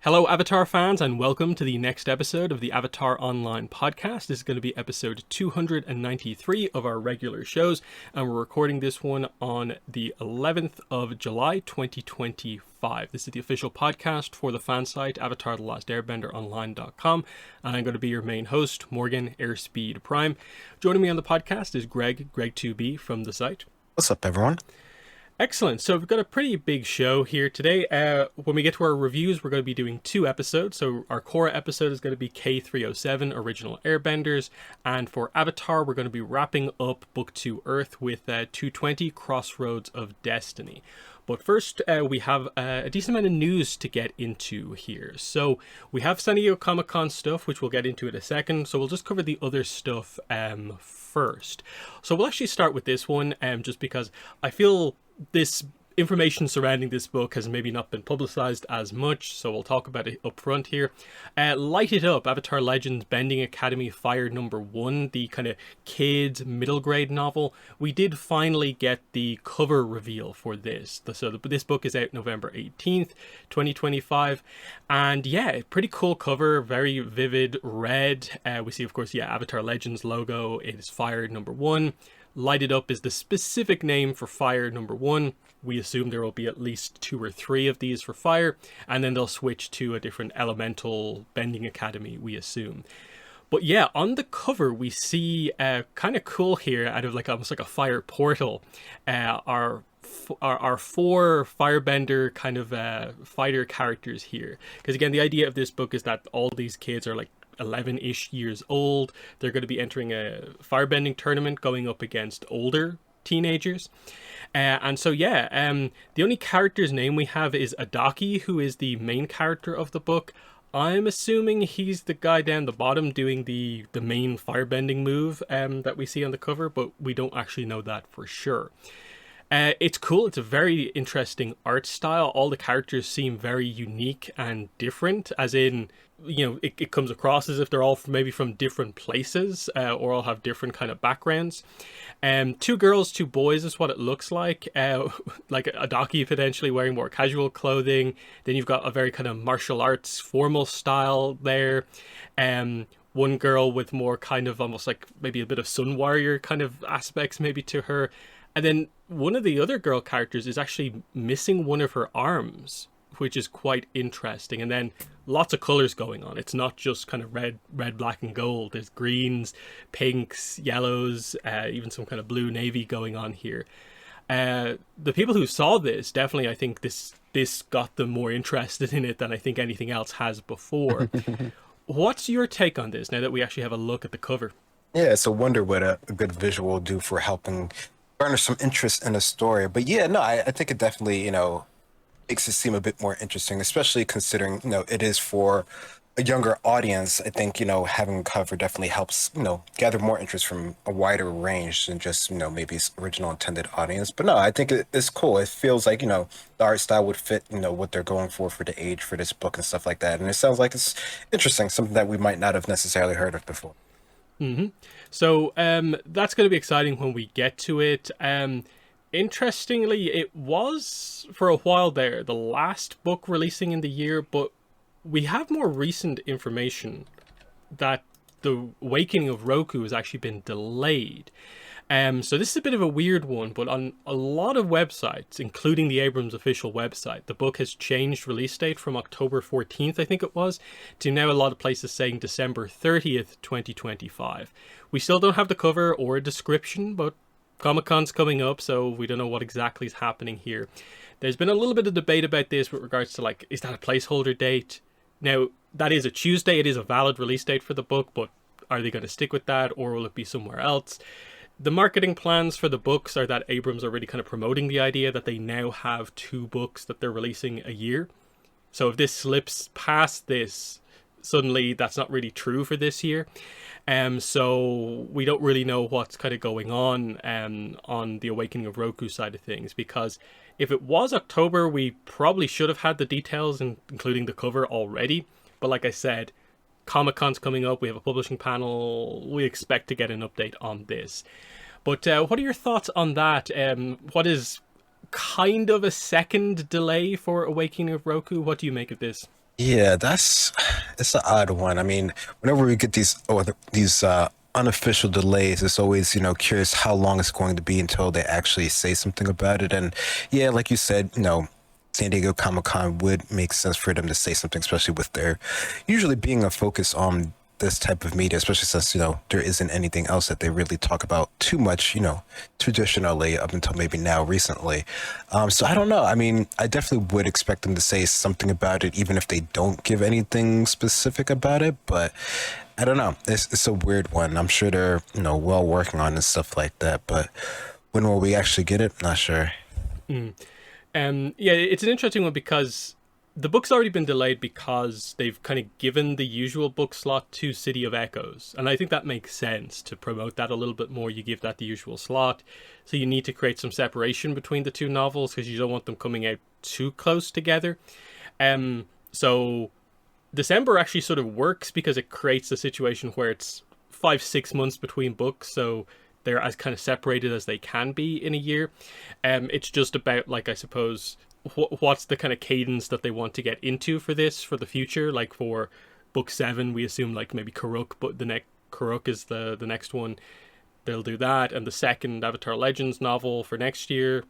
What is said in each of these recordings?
Hello, Avatar fans, and welcome to the next episode of the Avatar Online podcast. This is going to be episode 293 of our regular shows, and we're recording this one on the 11th of July, 2025. This is the official podcast for the fan site, avatarthelastairbender.online.com, and I'm going to be your main host, Morgan Airspeed Prime. Joining me on the podcast is Greg2B from the site. What's up, everyone? Excellent. So we've got a pretty big show here today. When we get to our reviews, we're going to be doing two episodes. So our core episode is going to be K307 Original Airbenders. And for Avatar, we're going to be wrapping up Book 2 Earth with 220 Crossroads of Destiny. But first, we have a decent amount of news to get into here. So we have San Diego Comic-Con stuff, which we'll get into in a second. So we'll just cover the other stuff first. So we'll actually start with this one, just because I feel this information surrounding this book has maybe not been publicized as much, so we'll talk about it up front here. Light It Up, Avatar Legends Bending Academy Fire #1, the kind of kids middle grade novel. We did finally get the cover reveal for this. So this book is out November 18th, 2025. And yeah, pretty cool cover, very vivid red. We see, of course, Avatar Legends logo. It is Fire #1. Light It Up is the specific name for Fire #1. We assume there will be at least 2 or 3 of these for Fire, and then they'll switch to a different elemental bending academy, we assume. But yeah, on the cover we see kind of cool here, out of like almost like a fire portal, our 4 firebender kind of fighter characters here. Because again, the idea of this book is that all these kids are like 11-ish years old. They're going to be entering a firebending tournament going up against older teenagers. And so the only character's name we have is Adaki, who is the main character of the book. I'm assuming he's the guy down the bottom doing the main firebending move that we see on the cover, but we don't actually know that for sure. It's cool. It's a very interesting art style. All the characters seem very unique and different, as in, it comes across as if they're all maybe from different places, or all have different kind of backgrounds. 2 girls, 2 boys is what it looks like. Like Adaki potentially wearing more casual clothing. Then you've got a very kind of martial arts formal style there. One girl with more kind of almost like maybe a bit of Sun Warrior kind of aspects maybe to her. And then one of the other girl characters is actually missing one of her arms, which is quite interesting. And then lots of colors going on. It's not just kind of red, black, and gold. There's greens, pinks, yellows, even some kind of blue navy going on here. The people who saw this, definitely, I think this got them more interested in it than I think anything else has before. What's your take on this now that we actually have a look at the cover? Yeah, it's a wonder what a good visual will do for helping garner some interest in a story. But yeah, no, I think it definitely, makes it seem a bit more interesting, especially considering, it is for a younger audience. I think, having a cover definitely helps, gather more interest from a wider range than just, maybe its original intended audience. But no, I think it's cool. It feels like, the art style would fit, what they're going for the age for this book and stuff like that. And it sounds like it's interesting, something that we might not have necessarily heard of before. Mm-hmm. So that's going to be exciting when we get to it. Interestingly, it was for a while there the last book releasing in the year, but we have more recent information that the Awakening of Roku has actually been delayed. So this is a bit of a weird one, but on a lot of websites, including the Abrams official website, the book has changed release date from October 14th, I think it was, to now a lot of places saying December 30th, 2025. We still don't have the cover or a description, but Comic-Con's coming up, so we don't know what exactly is happening here. There's been a little bit of debate about this with regards to, like, is that a placeholder date? Now, that is a Tuesday. It is a valid release date for the book, but are they going to stick with that, or will it be somewhere else? The marketing plans for the books are that Abrams are really kind of promoting the idea that they now have 2 books that they're releasing a year. So if this slips past this, suddenly that's not really true for this year. So we don't really know what's kind of going on the Awakening of Roku side of things, because if it was October, we probably should have had the details, including the cover already. But like I said, Comic-Con's coming up. We have a publishing panel. We expect to get an update on this. But what are your thoughts on that? What is kind of a second delay for Awakening of Roku? What do you make of this? Yeah, it's an odd one. I mean, whenever we get these unofficial delays, it's always, curious how long it's going to be until they actually say something about it. And yeah, like you said, San Diego Comic-Con would make sense for them to say something, especially with their usually being a focus on this type of media, especially since, there isn't anything else that they really talk about too much, traditionally up until maybe now recently. So I don't know. I mean, I definitely would expect them to say something about it, even if they don't give anything specific about it. But I don't know. It's a weird one. I'm sure they're, well working on and stuff like that. But when will we actually get it? Not sure. Yeah, it's an interesting one because the book's already been delayed because they've kind of given the usual book slot to City of Echoes. And I think that makes sense to promote that a little bit more. You give that the usual slot. So you need to create some separation between the two novels because you don't want them coming out too close together. So December actually sort of works because it creates a situation where it's 5-6 months between books. So they're as kind of separated as they can be in a year. It's just about, like, I suppose, what's the kind of cadence that they want to get into for this for the future. Like for book 7, we assume like maybe Karuk, but the next Karuk is the next one. They'll do that, and the second Avatar Legends novel for next year.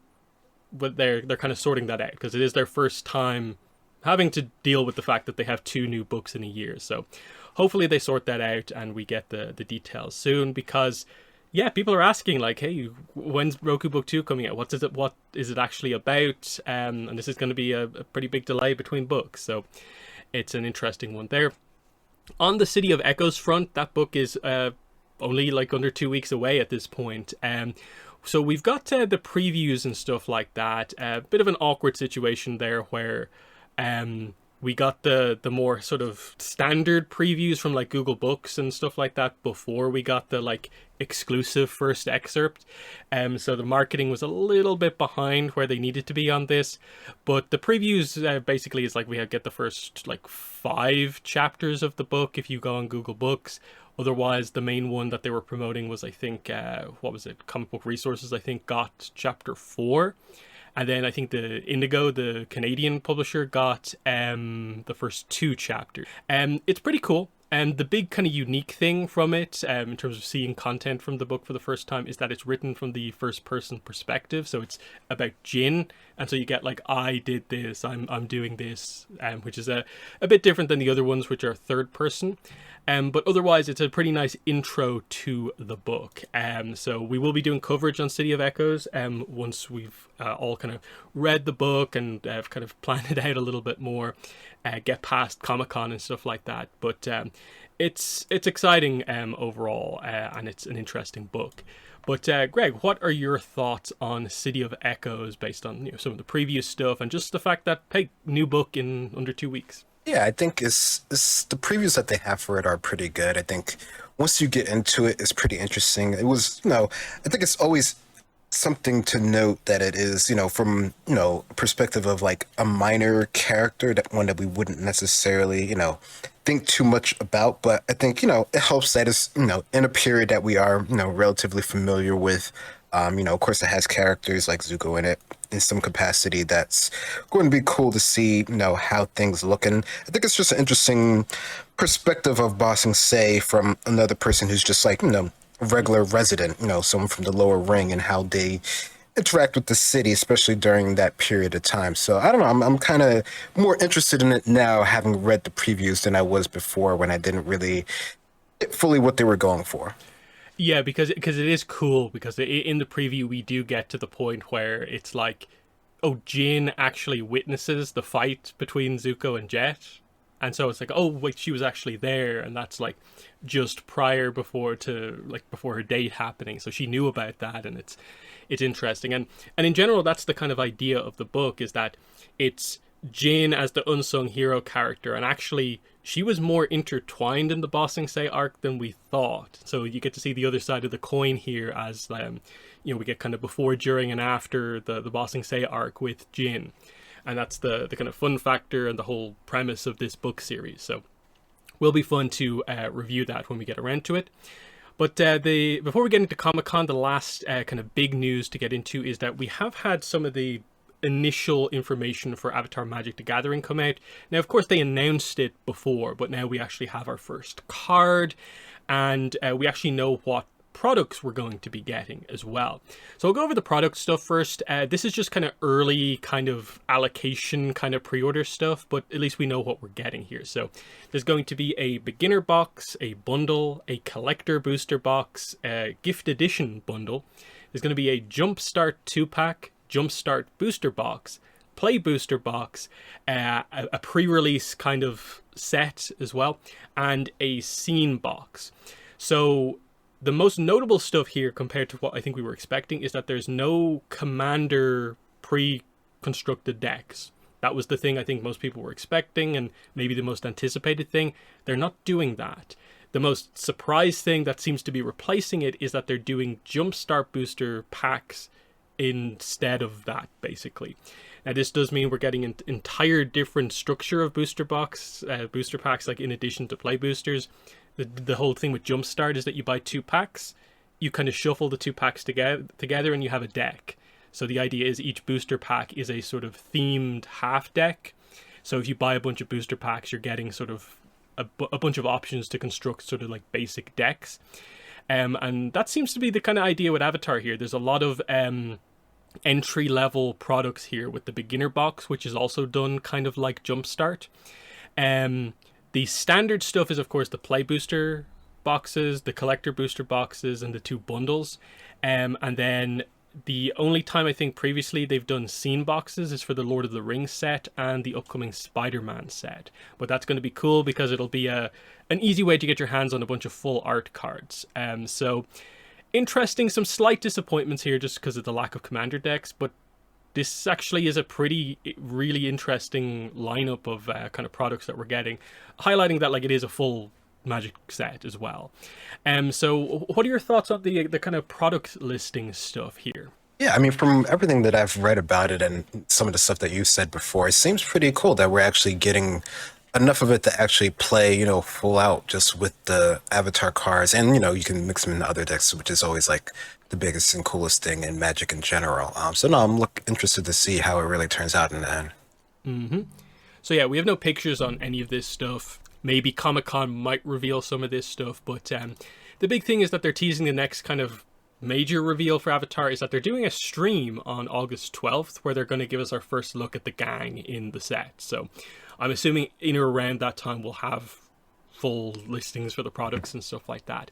But they're kind of sorting that out because it is their first time having to deal with the fact that they have 2 new books in a year. So hopefully they sort that out and we get the details soon, because yeah, people are asking like, hey, when's Roku Book 2 coming out? What is it actually about? And this is going to be a pretty big delay between books, so it's an interesting one there. On the City of Echoes front, that book is only like under 2 weeks away at this point. So we've got the previews and stuff like that. A bit of an awkward situation there where we got the more sort of standard previews from like Google Books and stuff like that before we got the like exclusive first excerpt. So the marketing was a little bit behind where they needed to be on this, but the previews basically is like we get the first like 5 chapters of the book if you go on Google Books. Otherwise, the main one that they were promoting was, I think, what was it? Comic Book Resources, I think, got chapter 4. And then I think the Indigo, the Canadian publisher, got the first 2 chapters. It's pretty cool. And the big kind of unique thing from it, in terms of seeing content from the book for the first time, is that it's written from the first person perspective. So it's about Jin, and so you get like, I did this, I'm doing this, which is a bit different than the other ones, which are third person. But otherwise, it's a pretty nice intro to the book. So we will be doing coverage on City of Echoes once we've all kind of read the book and kind of planned it out a little bit more, get past Comic-Con and stuff like that. But it's exciting overall, and it's an interesting book. But Greg, what are your thoughts on City of Echoes based on some of the previous stuff and just the fact that, hey, new book in under 2 weeks? Yeah, I think it's the previews that they have for it are pretty good. I think once you get into it, it's pretty interesting. It was, I think it's always something to note that it is, from, a perspective of like a minor character, that one that we wouldn't necessarily, think too much about. But I think, it helps that it's, in a period that we are, relatively familiar with. Of course, it has characters like Zuko in it in some capacity. That's going to be cool to see, how things look. And I think it's just an interesting perspective of Bossing Say from another person who's just like, a regular resident, someone from the lower ring, and how they interact with the city, especially during that period of time. So I don't know. I'm kind of more interested in it now, having read the previews, than I was before when I didn't really get fully what they were going for. Yeah, because it is cool, because in the preview we do get to the point where it's like, oh, Jin actually witnesses the fight between Zuko and Jet. And so it's like, oh wait, she was actually there, and that's like just before her date happening. So she knew about that, and it's interesting. And in general, that's the kind of idea of the book, is that it's Jin as the unsung hero character, and actually she was more intertwined in the Bossing Say arc than we thought. So you get to see the other side of the coin here, as we get kind of before, during, and after the Bossing Say arc with Jin. And that's the kind of fun factor and the whole premise of this book series. So will be fun to review that when we get around to it. But before we get into Comic-Con, the last kind of big news to get into is that we have had some of the initial information for Avatar Magic the Gathering come out. Now, of course, they announced it before, but now we actually have our first card, and we actually know what products we're going to be getting as well. So I'll go over the product stuff first. This is just kind of early kind of allocation kind of pre-order stuff, but at least we know what we're getting here. So there's going to be a beginner box, a bundle, a collector booster box, a gift edition bundle. There's going to be a Jumpstart 2-pack, Jumpstart booster box, play booster box, a pre-release kind of set as well, and a scene box. So the most notable stuff here compared to what I think we were expecting is that there's no commander pre-constructed decks. That was the thing I think most people were expecting, and maybe the most anticipated thing. They're not doing that. The most surprise thing that seems to be replacing it is that they're doing Jumpstart booster packs instead of that, basically. Now, this does mean we're getting an entire different structure of booster packs, like in addition to play boosters. The whole thing with Jumpstart is that you buy 2 packs, you kind of shuffle the 2 packs together and you have a deck. So the idea is each booster pack is a sort of themed half deck. So if you buy a bunch of booster packs, you're getting sort of a bunch of options to construct sort of like basic decks. And that seems to be the kind of idea with Avatar here. There's a lot of entry-level products here with the beginner box, which is also done kind of like Jumpstart. The standard stuff is, of course, the play booster boxes, the collector booster boxes, and the 2 bundles. And then the only time I think previously they've done scene boxes is for the Lord of the Rings set and the upcoming Spider-Man set. But that's going to be cool because it'll be an easy way to get your hands on a bunch of full art cards. So interesting, some slight disappointments here just because of the lack of commander decks, but this actually is a really interesting lineup of kind of products that we're getting, highlighting that like it is a full Magic set as well. So what are your thoughts on the kind of product listing stuff here? Yeah, I mean, from everything that I've read about it and some of the stuff that you said before, it seems pretty cool that we're actually getting enough of it to actually play, you know, full out just with the Avatar cards. And, you know, you can mix them into other decks, which is always like the biggest and coolest thing in Magic in general. So no, I'm interested to see how it really turns out in the end. Mm-hmm. So yeah, we have no pictures on any of this stuff. Maybe Comic-Con might reveal some of this stuff, but the big thing is that they're teasing the next kind of major reveal for Avatar is that they're doing a stream on August 12th where they're going to give us our first look at the gang in the set. So I'm assuming in or around that time we'll have full listings for the products and stuff like that.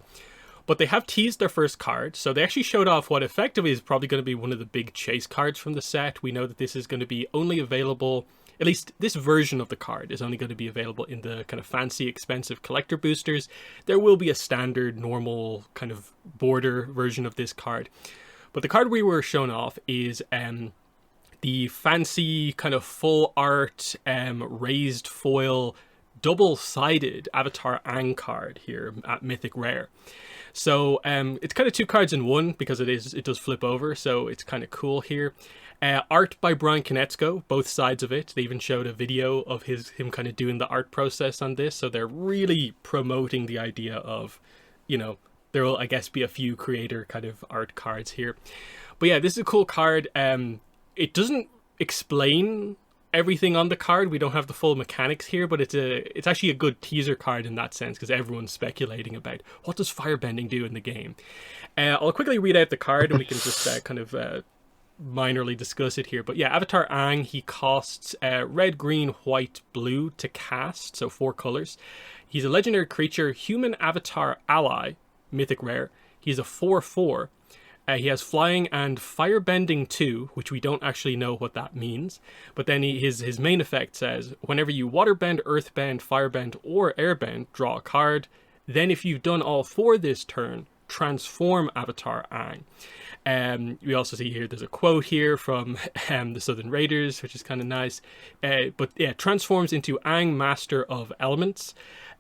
But they have teased their first card, so they actually showed off what effectively is probably going to be one of the big chase cards from the set. We know that this is going to be only available, at least this version of the card is only going to be available in the kind of fancy, expensive collector boosters. There will be a standard, normal kind of border version of this card. But the card we were shown off is the fancy kind of full art raised foil double-sided Avatar Aang card here at Mythic Rare. So it's kind of 2 cards in one because it does flip over, so it's kind of cool here. Art by Brian Konietzko, both sides of it. They even showed a video of him kind of doing the art process on this, so they're really promoting the idea of, you know, there will, I guess, be a few creator kind of art cards here. But yeah, this is a cool card. It doesn't explain everything on the card. We don't have the full mechanics here, but it's actually a good teaser card in that sense because everyone's speculating about what does firebending do in the game. I'll quickly read out the card and we can just kind of minorly discuss it here. But yeah, Avatar Aang, he costs red, green, white, blue to cast, so 4 colors. He's a legendary creature, human avatar ally, Mythic Rare. He's a 4/4. He has flying and firebending 2, which we don't actually know what that means. But then his main effect says, whenever you waterbend, earthbend, firebend, or airbend, draw a card. Then if you've done all 4 this turn, transform Avatar Aang. We also see here, there's a quote here from the Southern Raiders, which is kind of nice. But yeah, transforms into Aang, Master of Elements.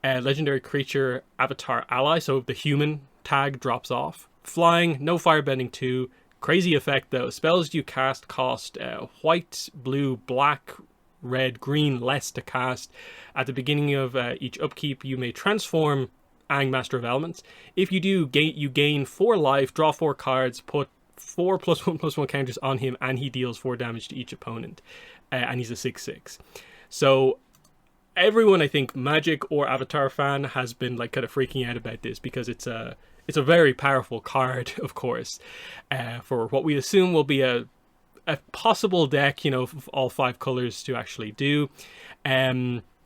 Legendary creature, Avatar Ally, so the human tag drops off. Flying, no firebending 2. Crazy effect though. Spells you cast cost white, blue, black, red, green, less to cast. At the beginning of each upkeep, you may transform Aang, Master of Elements. If you do, you gain 4 life, draw 4 cards, put 4 +1/+1 counters on him, and he deals 4 damage to each opponent. And he's a 6/6. So everyone, I think, Magic or Avatar fan, has been like kind of freaking out about this, because it's a very powerful card, of course, for what we assume will be a possible deck, of all 5 colors to actually do.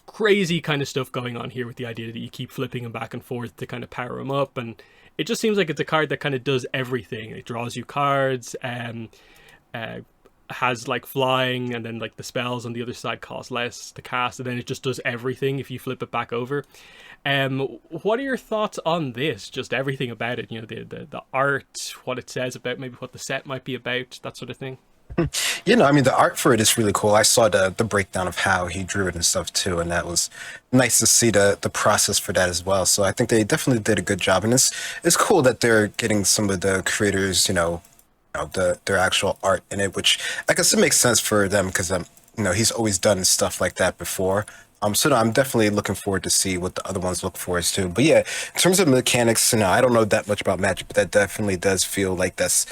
Crazy kind of stuff going on here with the idea that you keep flipping him back and forth to kind of power him up, and it just seems like it's a card that kind of does everything. It draws you cards, has like flying, and then like the spells on the other side cost less to cast, and then it just does everything if you flip it back over. What are your thoughts on this? Just everything about it, the art, what it says about maybe what the set might be about, that sort of thing. I mean, the art for it is really cool. I saw the breakdown of how he drew it and stuff too, and that was nice to see the process for that as well. So I think they definitely did a good job, and it's cool that they're getting some of the creators, their actual art in it, which I guess it makes sense for them, because he's always done stuff like that before. So no, I'm definitely looking forward to see what the other ones look for us too. But yeah, in terms of mechanics, I don't know that much about Magic, but that definitely does feel like that's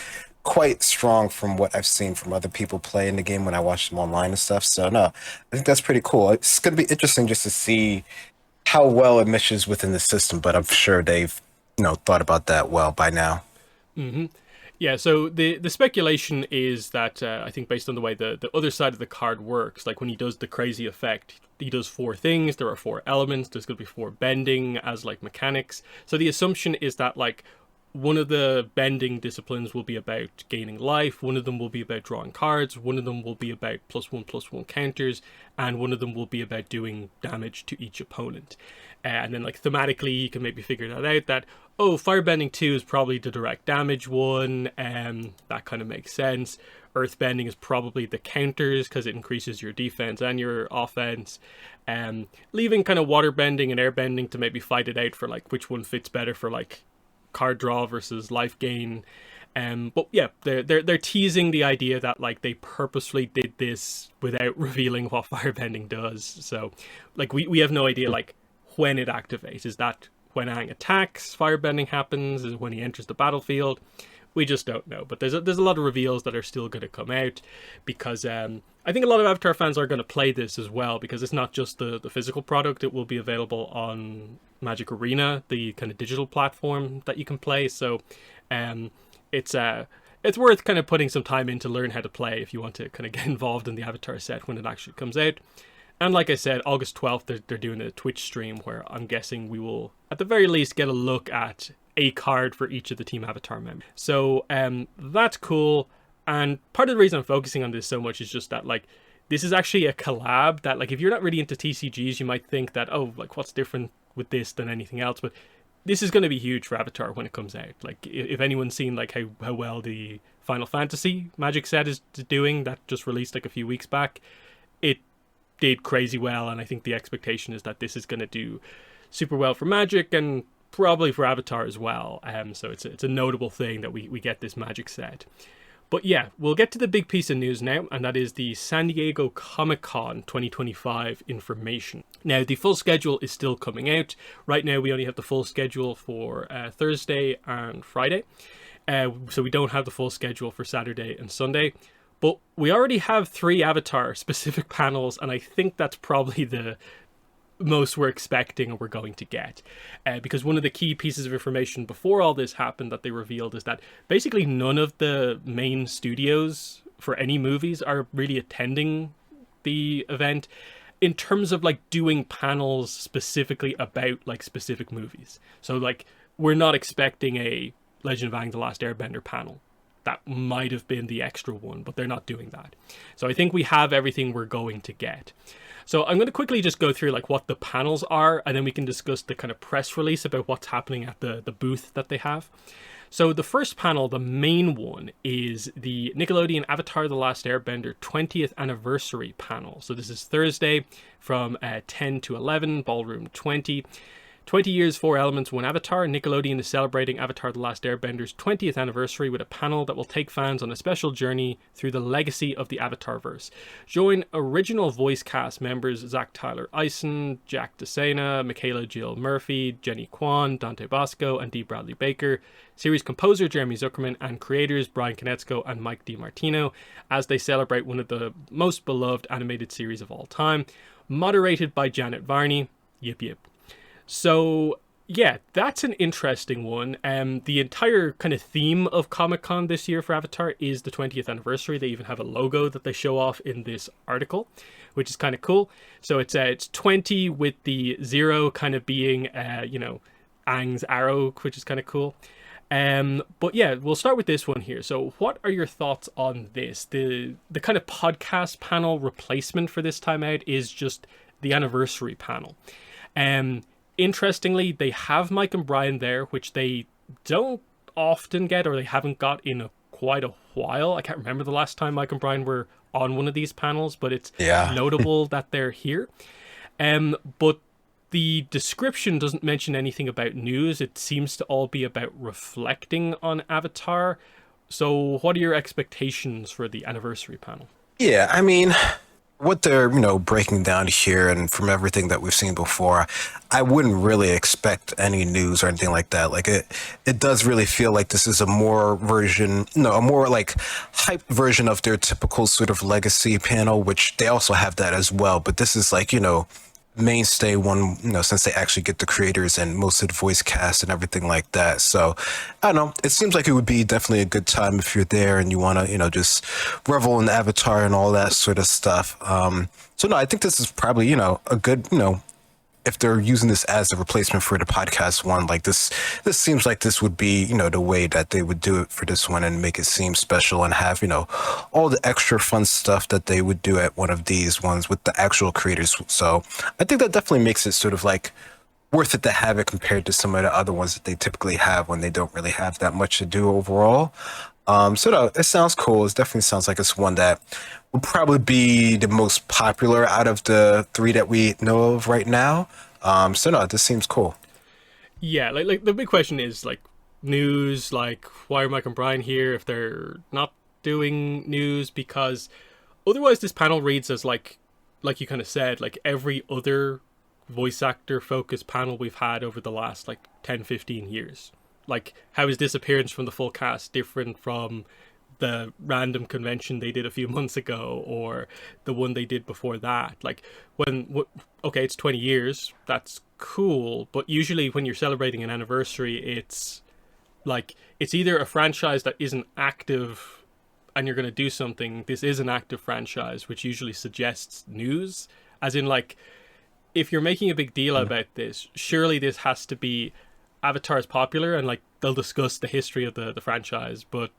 quite strong from what I've seen from other people play in the game when I watch them online and stuff. So no, I think that's pretty cool. It's going to be interesting just to see how well it meshes within the system, but I'm sure they've thought about that well by now. Mm-hmm. Yeah, so the speculation is that I think based on the way the other side of the card works, like when he does the crazy effect, he does 4 things. There are 4 elements. There's going to be 4 bending as like mechanics. So the assumption is that like one of the bending disciplines will be about gaining life, one of them will be about drawing cards, one of them will be about +1/+1 counters, and one of them will be about doing damage to each opponent. And then like thematically you can maybe figure that out, that Firebending 2 is probably the direct damage one, that kind of makes sense. Earthbending is probably the counters, because it increases your defense and your offense. Leaving kind of waterbending and airbending to maybe fight it out for like which one fits better for like card draw versus life gain. But yeah, they're teasing the idea that like they purposefully did this without revealing what firebending does. So like we have no idea like when it activates. Is that when Aang attacks, firebending happens? Is it when he enters the battlefield? We just don't know. But there's a lot of reveals that are still going to come out, because I think a lot of Avatar fans are going to play this as well, because it's not just the physical product. It will be available on Magic Arena, the kind of digital platform that you can play. So it's worth kind of putting some time in to learn how to play if you want to kind of get involved in the Avatar set when it actually comes out. And like I said, August 12th, they're doing a Twitch stream where I'm guessing we will, at the very least, get a look at a card for each of the Team Avatar members. So that's cool. And part of the reason I'm focusing on this so much is just that, like, this is actually a collab that, like, if you're not really into TCGs, you might think that, like, what's different with this than anything else? But this is going to be huge for Avatar when it comes out. Like, if anyone's seen, like, how well the Final Fantasy Magic set is doing, that just released, like, a few weeks back, it did crazy well, and I think the expectation is that this is going to do super well for Magic and probably for Avatar as well. So it's a notable thing that we get this Magic set. But yeah, we'll get to the big piece of news now, and that is the San Diego Comic-Con 2025 information. Now, the full schedule is still coming out. Right now, we only have the full schedule for Thursday and Friday. So we don't have the full schedule for Saturday and Sunday. But we already have 3 Avatar-specific panels, and I think that's probably the most we're expecting or we're going to get. Because one of the key pieces of information before all this happened that they revealed is that basically none of the main studios for any movies are really attending the event in terms of like doing panels specifically about like specific movies. So like we're not expecting a Legend of Aang The Last Airbender panel. That might have been the extra one, but they're not doing that. So I think we have everything we're going to get. So I'm going to quickly just go through like what the panels are, and then we can discuss the kind of press release about what's happening at the booth that they have. So the first panel, the main one, is the Nickelodeon Avatar The Last Airbender 20th anniversary panel. So this is Thursday from 10 to 11, Ballroom 20. 20 years, 4 elements, 1 avatar. Nickelodeon is celebrating Avatar The Last Airbender's 20th anniversary with a panel that will take fans on a special journey through the legacy of the Avatarverse. Join original voice cast members Zach Tyler Eisen, Jack DeSena, Michaela Jill Murphy, Jenny Kwan, Dante Bosco, and Dee Bradley Baker, series composer Jeremy Zuckerman, and creators Brian Konietzko and Mike DiMartino as they celebrate one of the most beloved animated series of all time, moderated by Janet Varney. Yip yip. So yeah, that's an interesting one. The entire kind of theme of Comic-Con this year for Avatar is the 20th anniversary. They even have a logo that they show off in this article, which is kind of cool. So it's 20 with the 0 kind of being Aang's arrow, which is kind of cool. But yeah, we'll start with this one here. So what are your thoughts on this? The kind of podcast panel replacement for this time out is just the anniversary panel. Interestingly, they have Mike and Brian there, which they don't often get, or they haven't got in quite a while. I can't remember the last time Mike and Brian were on one of these panels, but it's notable that they're here. But the description doesn't mention anything about news. It seems to all be about reflecting on Avatar. So what are your expectations for the anniversary panel? Yeah, I mean, what they're, breaking down here, and from everything that we've seen before, I wouldn't really expect any news or anything like that. Like it does really feel like this is a more like hyped version of their typical sort of legacy panel, which they also have that as well. But this is like, mainstay one, since they actually get the creators and most of the voice cast and everything like that. So I don't know, it seems like it would be definitely a good time if you're there and you want to, just revel in Avatar and all that sort of stuff. So no, I think this is probably, a good, if they're using this as a replacement for the podcast one, like this seems like this would be, the way that they would do it for this one and make it seem special and have, all the extra fun stuff that they would do at one of these ones with the actual creators. So I think that definitely makes it sort of like worth it to have it compared to some of the other ones that they typically have when they don't really have that much to do overall. So no, it sounds cool. It definitely sounds like it's one that will probably be the most popular out of the 3 that we know of right now. So no, this seems cool. Yeah, like the big question is like news, like why are Mike and Brian here if they're not doing news? Because otherwise this panel reads as like you kind of said, like every other voice actor focused panel we've had over the last like 10-15 years. Like, how is this appearance from the full cast different from the random convention they did a few months ago or the one they did before that? Like, okay, it's 20 years, that's cool, but usually when you're celebrating an anniversary, it's like, it's either a franchise that isn't active and you're going to do something. This is an active franchise, which usually suggests news, as in like, if you're making a big deal about this, surely this has to be Avatar is popular and like they'll discuss the history of the franchise, but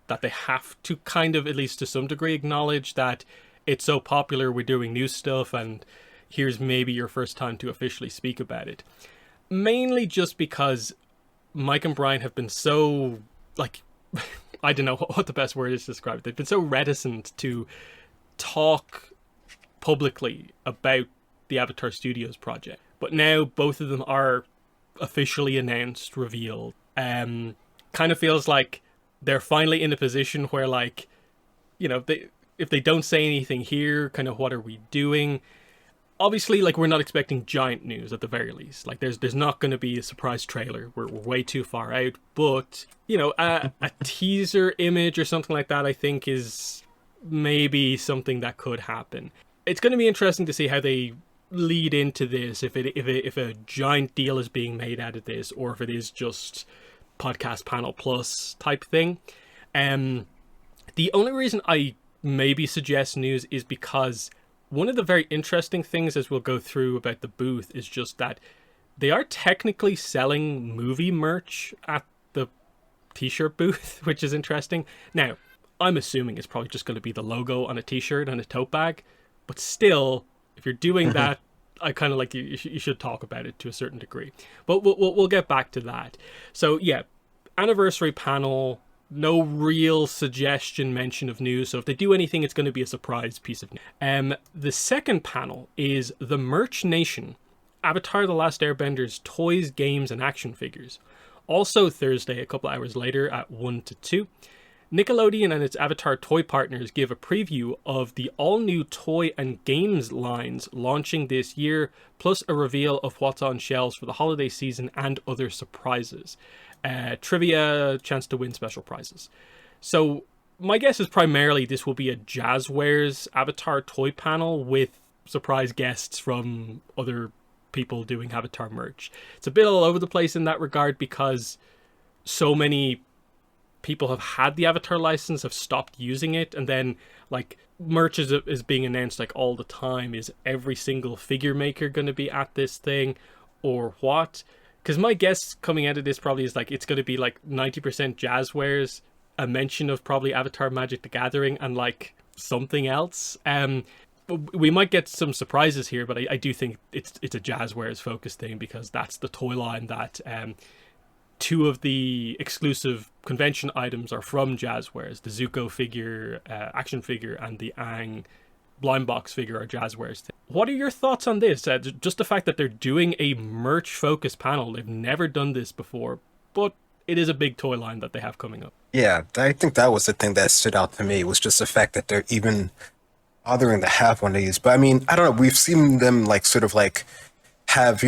that they have to kind of, at least to some degree, acknowledge that it's so popular, we're doing new stuff, and here's maybe your first time to officially speak about it. Mainly just because Mike and Brian have been so, like, I don't know what the best word is to describe it. They've been so reticent to talk publicly about the Avatar Studios project. But now both of them are officially announced, revealed. Kind of feels like they're finally in a position where, like, if they don't say anything here, kind of what are we doing? Obviously, like, we're not expecting giant news at the very least. Like, there's not going to be a surprise trailer. We're way too far out. But, a teaser image or something like that, I think, is maybe something that could happen. It's going to be interesting to see how they lead into this, if a giant deal is being made out of this, or if it is just podcast panel plus type thing. The only reason I maybe suggest news is because one of the very interesting things, as we'll go through about the booth, is just that they are technically selling movie merch at the t-shirt booth, which is interesting. Now, I'm assuming it's probably just going to be the logo on a t-shirt and a tote bag, but still, if you're doing that, I kind of like you should talk about it to a certain degree. But we'll get back to that. So yeah, anniversary panel, no real suggestion, mention of news. So if they do anything, it's going to be a surprise piece of news. The second panel is the Merch Nation, Avatar: The Last Airbenders toys, games, and action figures. Also Thursday, a couple hours later at 1 to 2, Nickelodeon and its Avatar toy partners give a preview of the all-new toy and games lines launching this year, plus a reveal of what's on shelves for the holiday season and other surprises. Trivia, chance to win special prizes. So my guess is primarily this will be a Jazzwares Avatar toy panel with surprise guests from other people doing Avatar merch. It's a bit all over the place in that regard because so many people have had the Avatar license, have stopped using it, and then like merch is being announced like all the time. Is every single figure maker going to be at this thing or what? Because my guess coming out of this probably is like it's going to be like 90% Jazzwares, a mention of probably Avatar Magic the Gathering, and like something else. We might get some surprises here, but I do think it's a Jazzwares focused thing because that's the toy line that two of the exclusive convention items are from Jazzwares. The Zuko figure, action figure, and the Aang blind box figure are Jazzwares. What are your thoughts on this? Just the fact that they're doing a merch focused panel. They've never done this before, but it is a big toy line that they have coming up. Yeah, I think that was the thing that stood out to me was just the fact that they're even bothering to have one of these. But I mean, I don't know. We've seen them like sort of like have,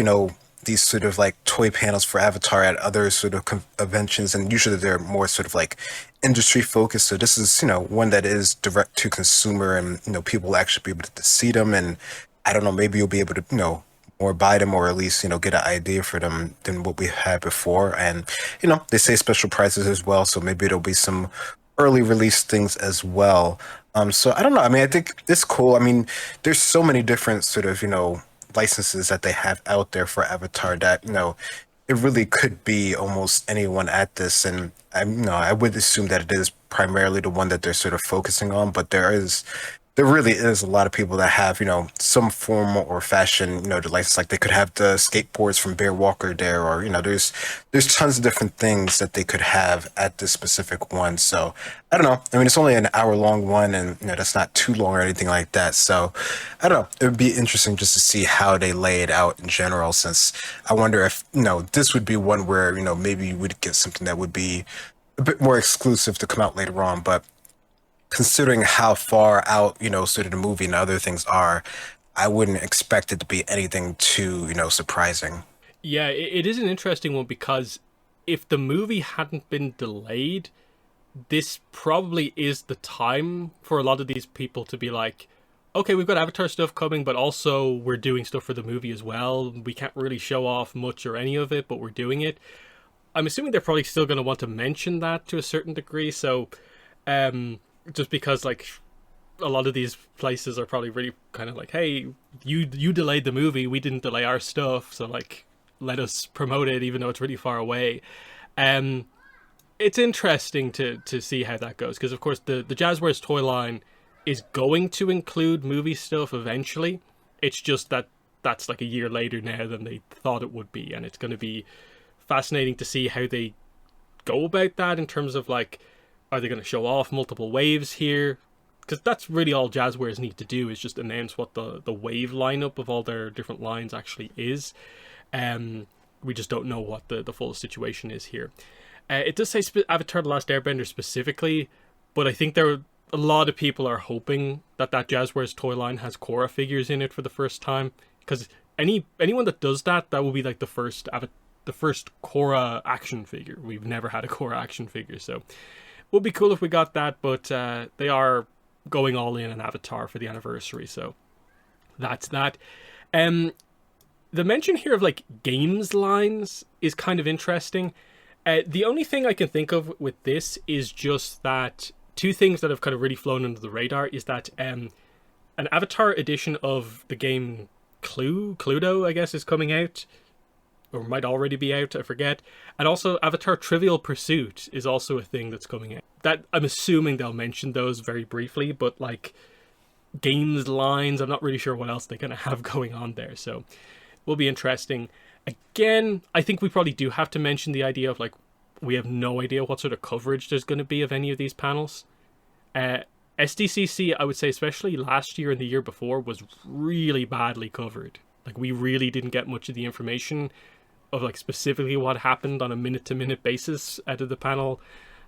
these sort of like toy panels for Avatar at other sort of conventions, and usually they're more sort of like industry focused. So this is, one that is direct to consumer, and people will actually be able to see them. And I don't know, maybe you'll be able to, or buy them, or at least, get an idea for them than what we had before. And, they say special prizes as well. So maybe there'll be some early release things as well. So I don't know. I mean, I think it's cool. I mean, there's so many different sort of, licenses that they have out there for Avatar that, it really could be almost anyone at this. And I would assume that it is primarily the one that they're sort of focusing on, but there really is a lot of people that have, some form or fashion, the license. Like they could have the skateboards from Bear Walker there, or, there's tons of different things that they could have at this specific one. So I don't know. I mean, it's only an hour-long one, and, that's not too long or anything like that. So I don't know. It would be interesting just to see how they lay it out in general, since I wonder if, this would be one where, maybe you would get something that would be a bit more exclusive to come out later on. But considering how far out, sort of the movie and other things are, I wouldn't expect it to be anything too, surprising. Yeah, it is an interesting one because if the movie hadn't been delayed, this probably is the time for a lot of these people to be like, okay, we've got Avatar stuff coming, but also we're doing stuff for the movie as well. We can't really show off much or any of it, but we're doing it. I'm assuming they're probably still going to want to mention that to a certain degree. So, just because like a lot of these places are probably really kind of like, hey, you delayed the movie, we didn't delay our stuff, so like let us promote it even though it's really far away. It's interesting to see how that goes, because of course the Jazzwares toy line is going to include movie stuff eventually. It's just that that's like a year later now than they thought it would be, and it's going to be fascinating to see how they go about that in terms of like, are they going to show off multiple waves here? Because that's really all Jazzwares need to do, is just announce what the wave lineup of all their different lines actually is. We just don't know what the full situation is here. It does say Avatar: The Last Airbender specifically, but I think a lot of people are hoping that Jazzwares toy line has Korra figures in it for the first time. Because anyone that does that will be like the first Korra action figure. We've never had a Korra action figure, so would be cool if we got that, but they are going all in on Avatar for the anniversary, so that's that. The mention here of like games lines is kind of interesting. The only thing I can think of with this is just that two things that have kind of really flown under the radar is that an Avatar edition of the game Cluedo, I guess, is coming out, or might already be out, I forget. And also Avatar Trivial Pursuit is also a thing that's coming out. That I'm assuming they'll mention those very briefly, but like games lines, I'm not really sure what else they're going to have going on there. So will be interesting. Again, I think we probably do have to mention the idea of like, we have no idea what sort of coverage there's going to be of any of these panels. SDCC, I would say, especially last year and the year before, was really badly covered. Like, we really didn't get much of the information of like specifically what happened on a minute-to-minute basis out of the panel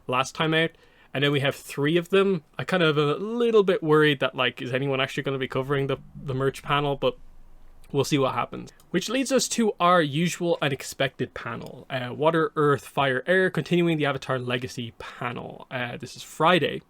last time out. And then we have 3 of them. I kind of am a little bit worried that, like, is anyone actually going to be covering the merch panel? But we'll see what happens. Which leads us to our usual and expected panel. Water, Earth, Fire, Air, continuing the Avatar Legacy panel. This is Friday,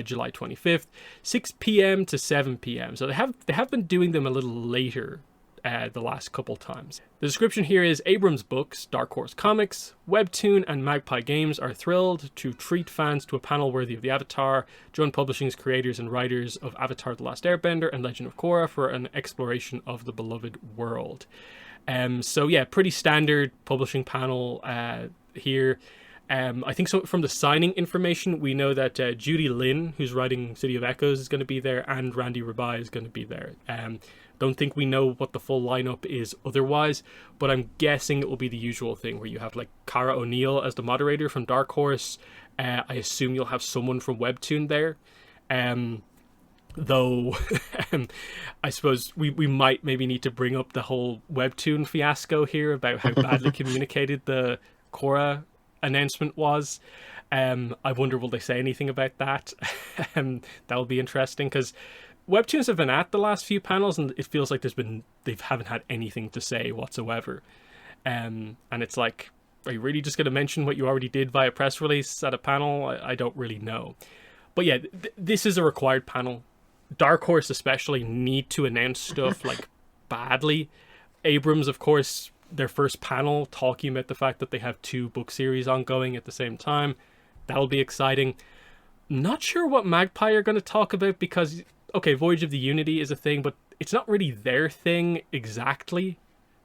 July 25th, 6 p.m. to 7 p.m. So they have been doing them a little later the last couple times. The description here is: Abrams Books, Dark Horse Comics, Webtoon, and Magpie Games are thrilled to treat fans to a panel worthy of the Avatar, join Publishing's creators and writers of Avatar: The Last Airbender and Legend of Korra for an exploration of the beloved world. So yeah, pretty standard publishing panel here. I think so. From the signing information, we know that Judy Lin, who's writing City of Echoes, is going to be there, and Randy Rabai is going to be there. Don't think we know what the full lineup is otherwise, but I'm guessing it will be the usual thing where you have like Cara O'Neill as the moderator from Dark Horse. I assume you'll have someone from Webtoon there. Though I suppose we might maybe need to bring up the whole Webtoon fiasco here about how badly communicated the Korra announcement was. I wonder, will they say anything about that? That'll be interesting, because Webtoons have been at the last few panels and it feels like they haven't had anything to say whatsoever. And it's like, are you really just going to mention what you already did via press release at a panel? I don't really know. But yeah, this is a required panel. Dark Horse especially need to announce stuff like badly. Abrams, of course, their first panel talking about the fact that they have 2 book series ongoing at the same time. That'll be exciting. Not sure what Magpie are going to talk about, because, okay, Voyage of the Unity is a thing, but it's not really their thing exactly.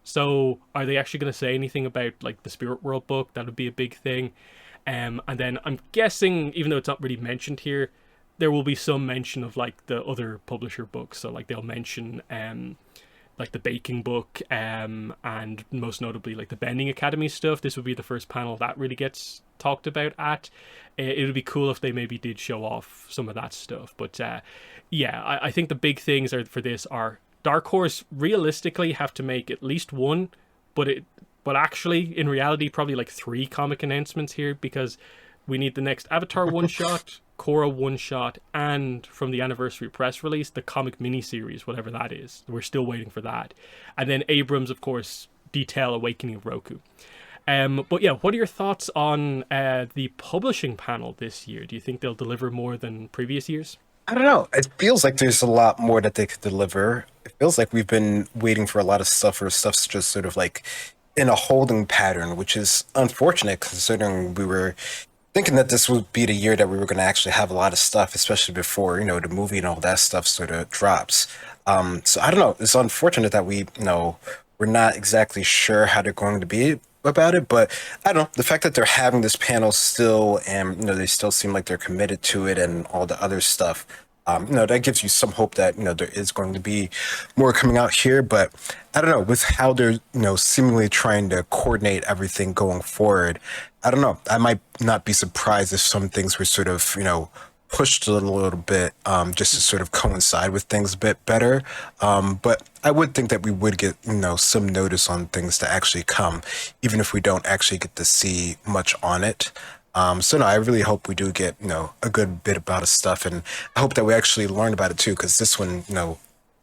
So are they actually going to say anything about like the Spirit World book? That would be a big thing. And then I'm guessing, even though it's not really mentioned here, there will be some mention of like the other publisher books. So like they'll mention like the baking book, and most notably like the Bending Academy stuff. This would be the first panel that really gets talked about at. It would be cool if they maybe did show off some of that stuff. But yeah, I think the big things for this are Dark Horse realistically have to make at least 1, but actually in reality probably like 3 comic announcements here, because we need the next Avatar one-shot, Korra one-shot, and from the anniversary press release, the comic miniseries, whatever that is. We're still waiting for that. And then Abrams, of course, detail Awakening of Roku. But yeah, what are your thoughts on the publishing panel this year? Do you think they'll deliver more than previous years? I don't know. It feels like there's a lot more that they could deliver. It feels like we've been waiting for a lot of stuff, or stuff's just sort of like in a holding pattern, which is unfortunate considering we were thinking that this would be the year that we were going to actually have a lot of stuff, especially before, the movie and all that stuff sort of drops. So I don't know. It's unfortunate that we're not exactly sure how they're going to be about it, but I don't know. The fact that they're having this panel still, and they still seem like they're committed to it and all the other stuff, that gives you some hope that there is going to be more coming out here. But I don't know, with how they're seemingly trying to coordinate everything going forward, I don't know. I might not be surprised if some things were sort of pushed a little bit, just to sort of coincide with things a bit better. But I would think that we would get, some notice on things to actually come, even if we don't actually get to see much on it. So no, I really hope we do get, a good bit about his stuff. And I hope that we actually learn about it too, because this one, a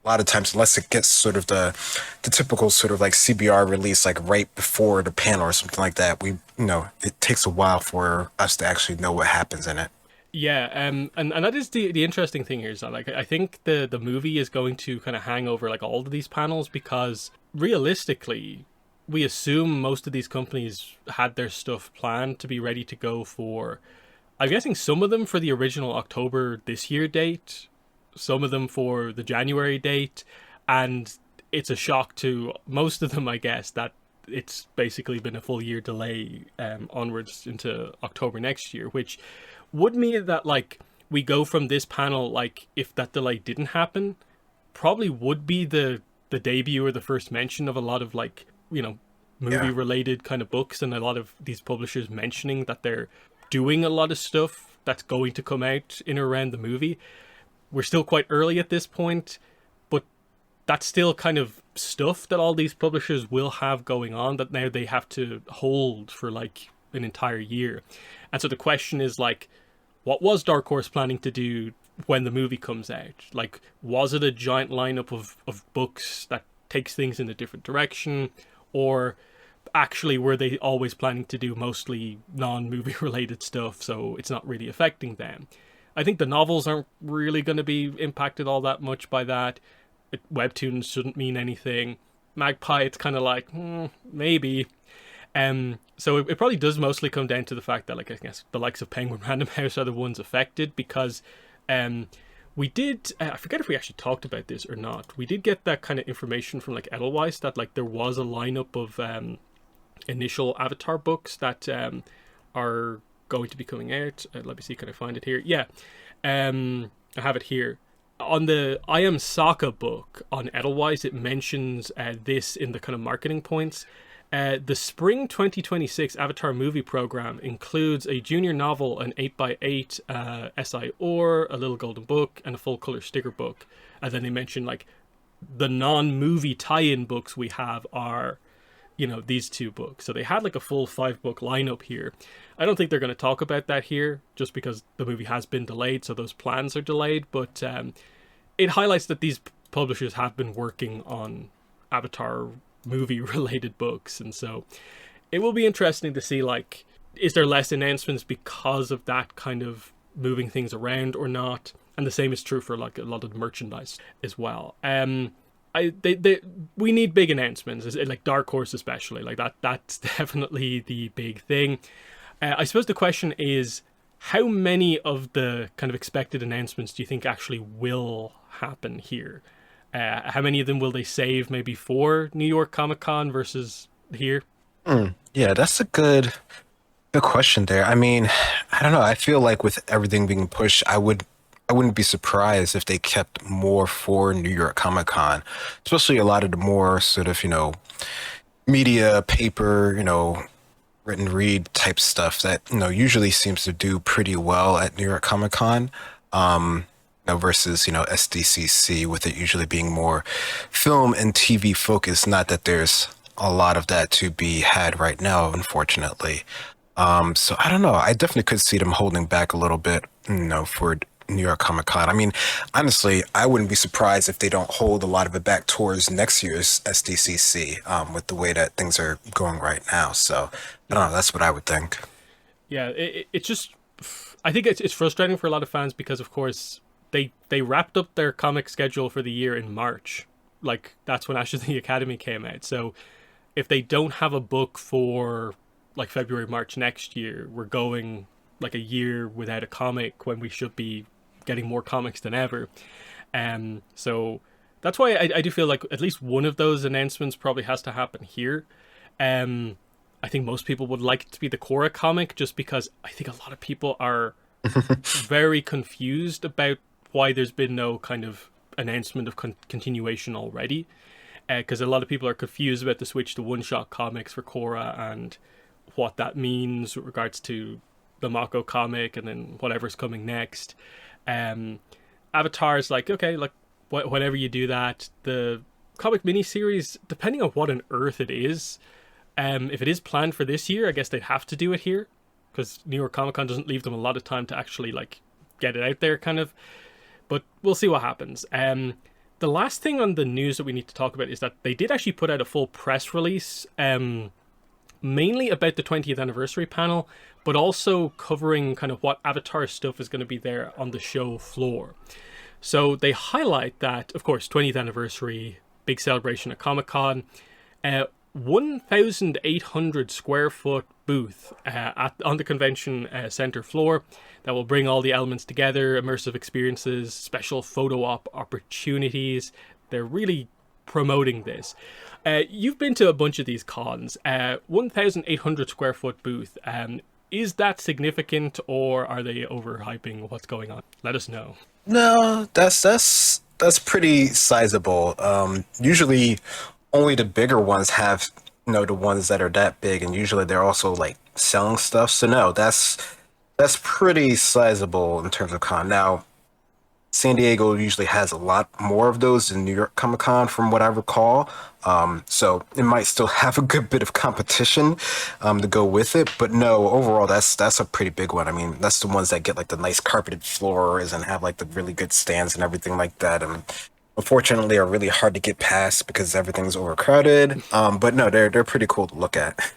lot of times, unless it gets sort of the typical sort of like CBR release, like right before the panel or something like that, it takes a while for us to actually know what happens in it. Yeah, and that is the interesting thing here, is that like I think the movie is going to kind of hang over like all of these panels, because realistically, we assume most of these companies had their stuff planned to be ready to go for, I'm guessing some of them for the original October this year date, some of them for the January date, and it's a shock to most of them, I guess, that it's basically been a full year delay onwards into October next year, which would mean that like we go from this panel, like if that delay didn't happen, probably would be the debut or the first mention of a lot of like movie related kind of books, and a lot of these publishers mentioning that they're doing a lot of stuff that's going to come out in or around the movie. We're still quite early at this point, but that's still kind of stuff that all these publishers will have going on that now they have to hold for like an entire year. And so the question is like, what was Dark Horse planning to do when the movie comes out? Like, was it a giant lineup of books that takes things in a different direction? Or actually were they always planning to do mostly non-movie related stuff, so it's not really affecting them? I think the novels aren't really going to be impacted all that much by that. Webtoons shouldn't mean anything. Magpie, it's kind of like, maybe. So it probably does mostly come down to the fact that, like, I guess the likes of Penguin Random House are the ones affected, because we did, I forget if we actually talked about this or not, we did get that kind of information from like Edelweiss that like there was a lineup of initial Avatar books that are going to be coming out. Let me see, can I find it here? Yeah, I have it here. On the I Am Sokka book on Edelweiss, it mentions this in the kind of marketing points. The Spring 2026 Avatar movie program includes a junior novel, an 8x8 SI Or, a little golden book, and a full color sticker book. And then they mention like the non-movie tie-in books we have are, you know, these two books. So they had like a full 5-book lineup here. I don't think they're going to talk about that here, just because the movie has been delayed, so those plans are delayed. But it highlights that these publishers have been working on Avatar movie related books, and so it will be interesting to see, like, is there less announcements because of that kind of moving things around or not? And the same is true for like a lot of the merchandise as well. We need big announcements, like Dark Horse especially, like that's definitely the big thing. I suppose the question is, how many of the kind of expected announcements do you think actually will happen here? How many of them will they save maybe for New York Comic Con versus here? Yeah, that's a good question there. I mean, I don't know. I feel like with everything being pushed, I wouldn't be surprised if they kept more for New York Comic Con, especially a lot of the more sort of, media, paper, written read type stuff that, usually seems to do pretty well at New York Comic Con. Versus, SDCC, with it usually being more film and TV focused. Not that there's a lot of that to be had right now, unfortunately. So I don't know. I definitely could see them holding back a little bit, for New York Comic Con. I mean, honestly, I wouldn't be surprised if they don't hold a lot of it back towards next year's SDCC, with the way that things are going right now. So I don't know. That's what I would think. Yeah, it's just, I think it's frustrating for a lot of fans because, of course, they wrapped up their comic schedule for the year in March. Like, that's when Ashes of the Academy came out. So if they don't have a book for like February, March next year, we're going like a year without a comic when we should be getting more comics than ever. So that's why I do feel like at least one of those announcements probably has to happen here. I think most people would like it to be the Korra comic, just because I think a lot of people are very confused about why there's been no kind of announcement of continuation already, because a lot of people are confused about the switch to one-shot comics for Korra and what that means with regards to the Mako comic and then whatever's coming next. Avatar's like, okay, like whenever you do that, the comic miniseries, depending on what on earth it is, if it is planned for this year, I guess they'd have to do it here, because New York Comic Con doesn't leave them a lot of time to actually like get it out there, kind of. But we'll see what happens. The last thing on the news that we need to talk about is that they did actually put out a full press release, mainly about the 20th anniversary panel, but also covering kind of what Avatar stuff is going to be there on the show floor. So they highlight that, of course, 20th anniversary, big celebration at Comic-Con, 1,800 square foot booth on the convention center floor that will bring all the elements together, immersive experiences, special photo op opportunities. They're really promoting this. You've been to a bunch of these cons. 1,800 square foot booth. Is that significant, or are they overhyping what's going on? Let us know. No, that's pretty sizable. Usually only the bigger ones have, the ones that are that big, and usually they're also like selling stuff. So no, that's pretty sizable in terms of con. Now, San Diego usually has a lot more of those than New York Comic Con, from what I recall. So it might still have a good bit of competition to go with it. But no, overall, that's a pretty big one. I mean, that's the ones that get like the nice carpeted floors and have like the really good stands and everything like that. And unfortunately, are really hard to get past because everything's overcrowded. But no, they're pretty cool to look at.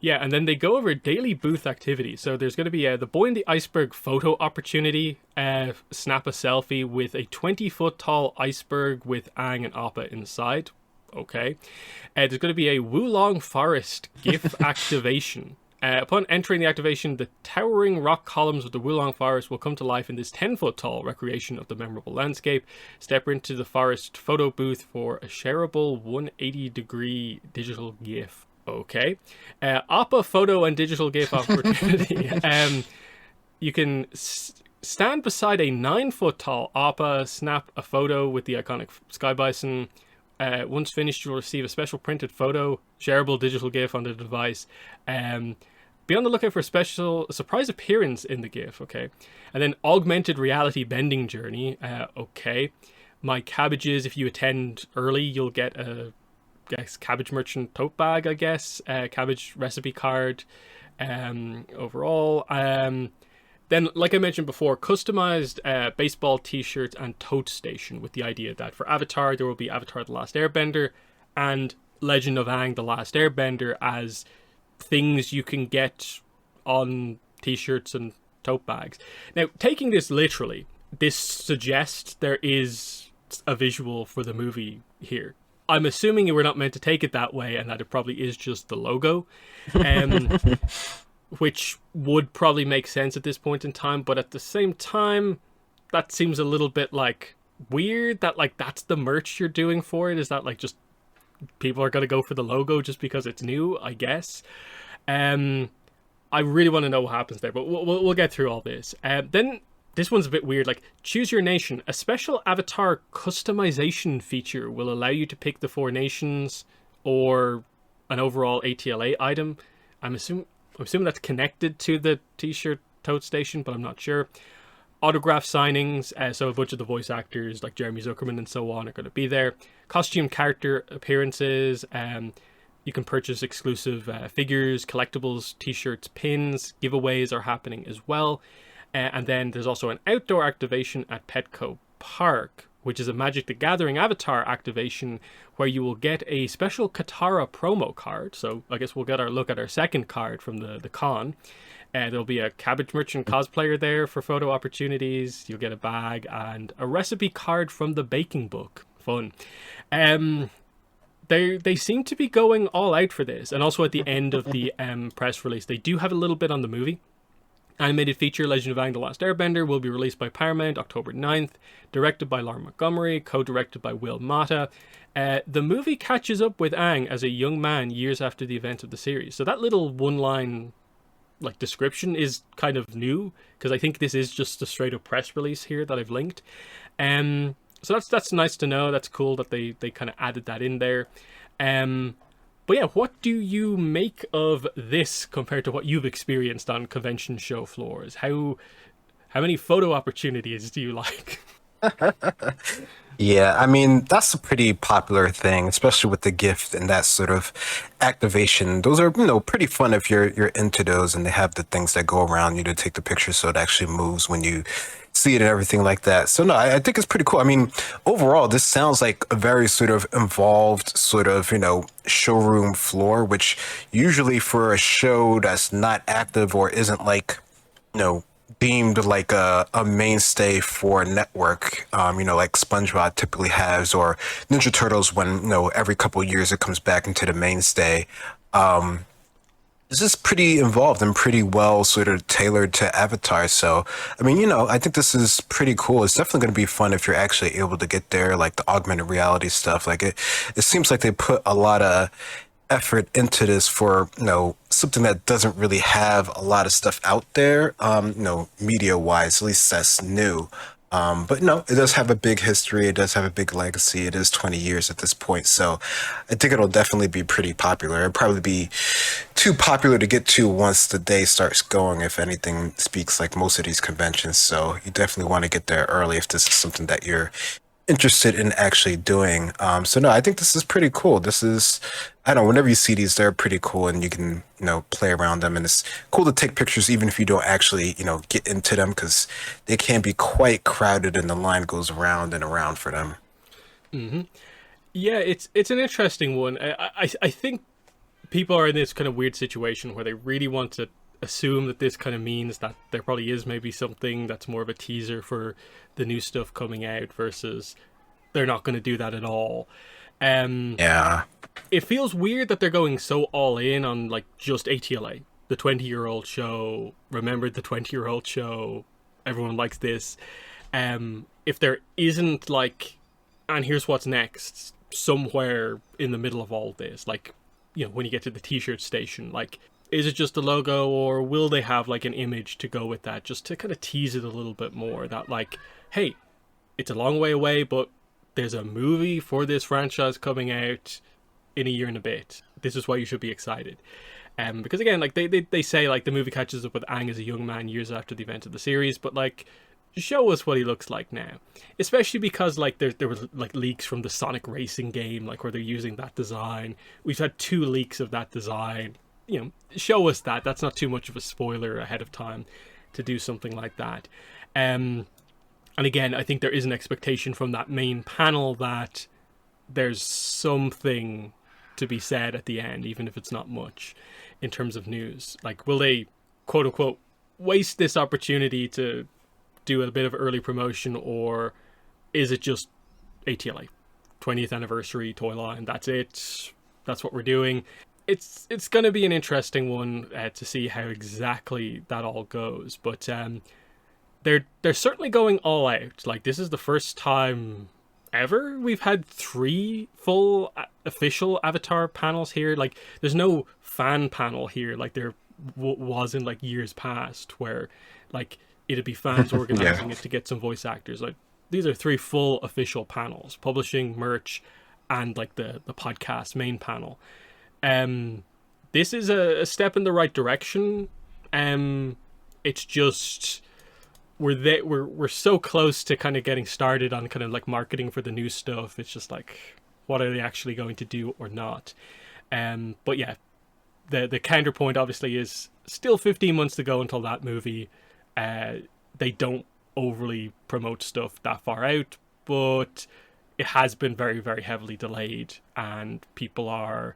Yeah, and then they go over daily booth activity. So there's going to be the Boy in the Iceberg photo opportunity. Snap a selfie with a 20-foot tall iceberg with Aang and Appa inside. Okay. There's going to be a Wulong Forest GIF activation. Upon entering the activation, the towering rock columns of the Wulong Forest will come to life in this 10-foot tall recreation of the memorable landscape. Step into the forest photo booth for a shareable 180-degree digital GIF. Okay. Appa photo and digital GIF opportunity. You can stand beside a 9-foot tall Appa, snap a photo with the iconic Sky Bison. Once finished, you'll receive a special printed photo, shareable digital GIF on the device. Be on the lookout for a surprise appearance in the GIF, okay? And then augmented reality bending journey, okay. My cabbages, if you attend early, you'll get a cabbage merchant tote bag, I guess, cabbage recipe card, overall. Then, like I mentioned before, customized baseball t-shirts and tote station, with the idea that for Avatar, there will be Avatar The Last Airbender and Legend of Aang The Last Airbender as things you can get on t-shirts and tote bags. Now, taking this literally, this suggests there is a visual for the movie here. I'm assuming you were not meant to take it that way and that it probably is just the logo. Which would probably make sense at this point in time, but at the same time, that seems a little bit like weird that like that's the merch you're doing for it. Is that like just people are gonna go for the logo just because it's new, I guess. I really want to know what happens there, but we'll get through all this. Then this one's a bit weird. Like, choose your nation. A special avatar customization feature will allow you to pick the 4 nations or an overall ATLA item. I'm assuming that's connected to the t-shirt tote station, but I'm not sure. Autograph signings, so a bunch of the voice actors like Jeremy Zuckerman and so on are going to be there. Costume character appearances. You can purchase exclusive figures, collectibles, t-shirts, pins. Giveaways are happening as well. And then there's also an outdoor activation at Petco Park, which is a Magic the Gathering avatar activation where you will get a special Katara promo card. So I guess we'll get our look at our second card from the con. There'll be a Cabbage Merchant cosplayer there for photo opportunities. You'll get a bag and a recipe card from the baking book. Fun. They seem to be going all out for this. And also at the end of the press release, they do have a little bit on the movie. Animated feature Legend of Aang The Last Airbender will be released by Paramount October 9th, directed by Lauren Montgomery, co-directed by Will Mata. The movie catches up with Aang as a young man years after the events of the series. So that little one-line like description is kind of new, because I think this is just a straight-up press release here that I've linked. So that's nice to know. That's cool that they kind of added that in there. But yeah, what do you make of this compared to what you've experienced on convention show floors? How many photo opportunities do you like? Yeah, I mean, that's a pretty popular thing, especially with the gift and that sort of activation. Those are, pretty fun if you're into those, and they have the things that go around you to take the picture so it actually moves when you see it and everything like that. So no, I think it's pretty cool. I mean, overall, this sounds like a very sort of involved sort of, showroom floor, which usually for a show that's not active or isn't like, deemed like a mainstay for a network, like SpongeBob typically has, or Ninja Turtles when, every couple of years it comes back into the mainstay. This is pretty involved and pretty well sort of tailored to Avatar. So, I mean, I think this is pretty cool. It's definitely going to be fun if you're actually able to get there, like the augmented reality stuff. Like it seems like they put a lot of effort into this for, something that doesn't really have a lot of stuff out there, media wise, at least that's new. But no, it does have a big history. It does have a big legacy. It is 20 years at this point. So I think it'll definitely be pretty popular. It'll probably be too popular to get to once the day starts going, if anything speaks like most of these conventions. So you definitely want to get there early if this is something that you're interested in actually doing. So no, I think this is pretty cool. This is, I don't know, whenever you see these, they're pretty cool and you can, play around them. And it's cool to take pictures even if you don't actually, get into them because they can be quite crowded and the line goes around and around for them. Yeah, it's an interesting one. I think people are in this kind of weird situation where they really want to assume that this kind of means that there probably is maybe something that's more of a teaser for the new stuff coming out versus they're not going to do that at all. Yeah. It feels weird that they're going so all in on like just ATLA, the 20-year-old show. Remember the 20-year-old show? Everyone likes this. If there isn't like, and here's what's next, somewhere in the middle of all this, like, when you get to the t-shirt station, like, is it just the logo or will they have like an image to go with that just to kind of tease it a little bit more that like, hey, it's a long way away, but there's a movie for this franchise coming out in a year and a bit. This is why you should be excited. Because again, like they say like the movie catches up with Aang as a young man years after the event of the series, but like show us what he looks like now. Especially because like there was like leaks from the Sonic racing game, like where they're using that design. We've had 2 leaks of that design. Show us that. That's not too much of a spoiler ahead of time to do something like that. And again, I think there is an expectation from that main panel that there's something to be said at the end, even if it's not much in terms of news. Like, will they, quote unquote, waste this opportunity to do a bit of early promotion, or is it just ATLA 20th anniversary toy line? That's it. That's what we're doing. It's going to be an interesting one to see how exactly that all goes. But they're certainly going all out. Like, this is the first time ever we've had 3 full official Avatar panels here. Like, there's no fan panel here like there was in like years past where like it'd be fans organizing it to get some voice actors. Like, these are 3 full official panels, publishing, merch, and like the podcast main panel. This is a step in the right direction. It's just we're so close to kind of getting started on kind of like marketing for the new stuff. It's just like, what are they actually going to do or not? But yeah, the counterpoint obviously is still 15 months to go until that movie. They don't overly promote stuff that far out, but it has been very, very heavily delayed, and people are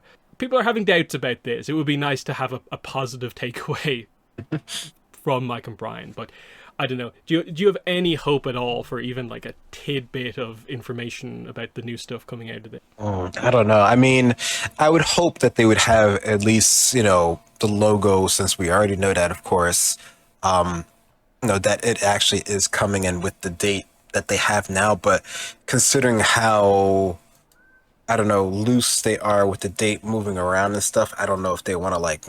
having doubts about this. It would be nice to have a positive takeaway from Mike and Brian, but I don't know. Do you have any hope at all for even like a tidbit of information about the new stuff coming out of it? I don't know. I mean, I would hope that they would have at least, the logo, since we already know that, of course, that it actually is coming in with the date that they have now. But considering how, I don't know, loose they are with the date moving around and stuff, I don't know if they want to like,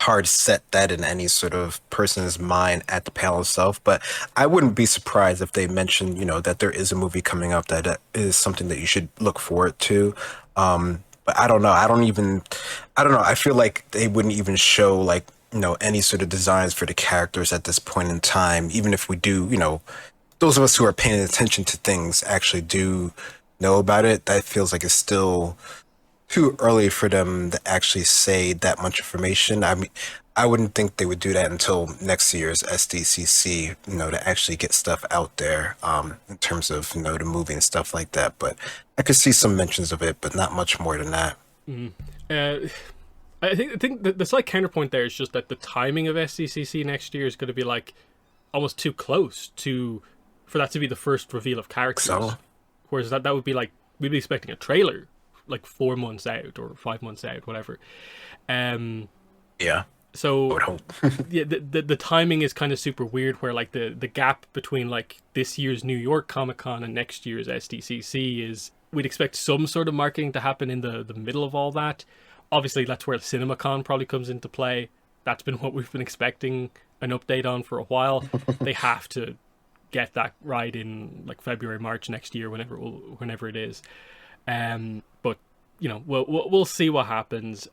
hard set that in any sort of person's mind at the panel itself. But I wouldn't be surprised if they mentioned, that there is a movie coming up that is something that you should look forward to. But I don't know. I don't know. I feel like they wouldn't even show like, any sort of designs for the characters at this point in time, even if we do, those of us who are paying attention to things actually do know about it. That feels like it's still too early for them to actually say that much information. I mean, I wouldn't think they would do that until next year's SDCC, to actually get stuff out there, in terms of, the movie and stuff like that. But I could see some mentions of it, but not much more than that. I think the slight counterpoint there is just that the timing of SDCC next year is going to be like almost too close for that to be the first reveal of characters. So? Whereas that would be like, we'd be expecting a trailer like 4 months out or 5 months out, whatever. Yeah. So I would hope. yeah, the timing is kind of super weird, where like the gap between like this year's New York Comic-Con and next year's SDCC is, we'd expect some sort of marketing to happen in the middle of all that. Obviously, that's where CinemaCon probably comes into play. That's been what we've been expecting an update on for a while. They have to get that right in like February, March next year, whenever it is. But we'll see what happens.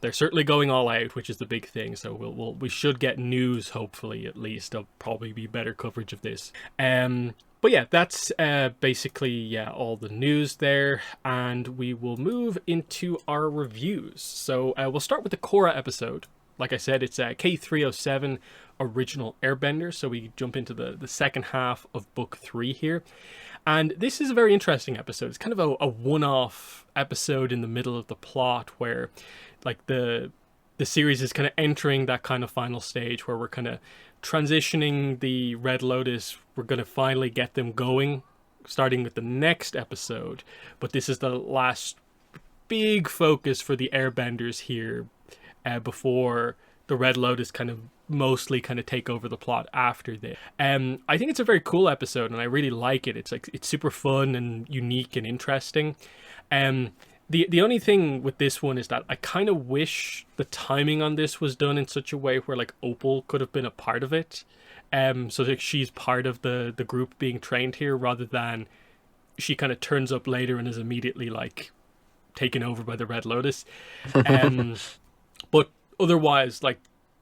they're certainly going all out, which is the big thing. So we should get news, hopefully, at least. There'll probably be better coverage of this. But yeah, that's basically all the news there, and we will move into our reviews. So we'll start with the Korra episode. Like I said, it's K307 Original Airbenders, so we jump into the second half of Book 3 here. And this is a very interesting episode. It's kind of a one-off episode in the middle of the plot where like the series is kind of entering that kind of final stage where we're kind of transitioning the Red Lotus. We're going to finally get them going, starting with the next episode. But this is the last big focus for the Airbenders here before the Red Lotus kind of mostly kind of take over the plot after this. I think it's a very cool episode, and I really like it. It's super fun and unique and interesting. The only thing with this one is that I kind of wish the timing on this was done in such a way where like Opal could have been a part of it. So that she's part of the group being trained here, rather than she kind of turns up later and is immediately like taken over by the Red Lotus. But otherwise, like,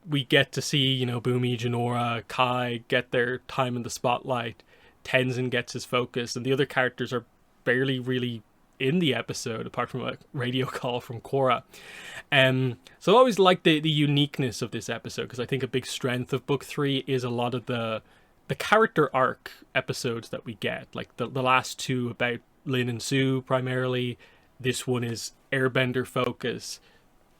we get to see, you know, Bumi, Jinora, Kai get their time in the spotlight. Tenzin gets his focus, and the other characters are barely really in the episode, apart from a radio call from Korra. So I always like the uniqueness of this episode, because I think a big strength of Book 3 is a lot of the character arc episodes that we get. Like the last two about Lin and Sue primarily. This one is Airbender focus.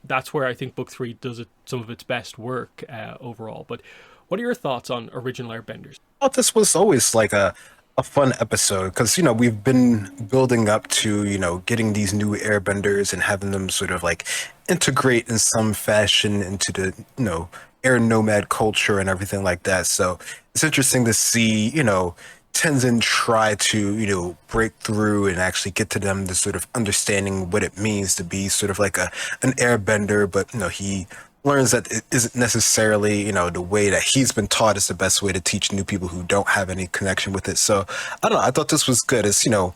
That's where I think Book 3 does some of its best work overall. But what are your thoughts on Original Airbenders? Well, this was always like a fun episode because, you know, we've been building up to, you know, getting these new airbenders and having them sort of like integrate in some fashion into the, you know, air nomad culture and everything like that. So it's interesting to see, you know, Tenzin try to, you know, break through and actually get to them the sort of understanding what it means to be sort of like an airbender, but, you know, he learns that it isn't necessarily, you know, the way that he's been taught is the best way to teach new people who don't have any connection with it. So I don't know, I thought this was good. It's, you know,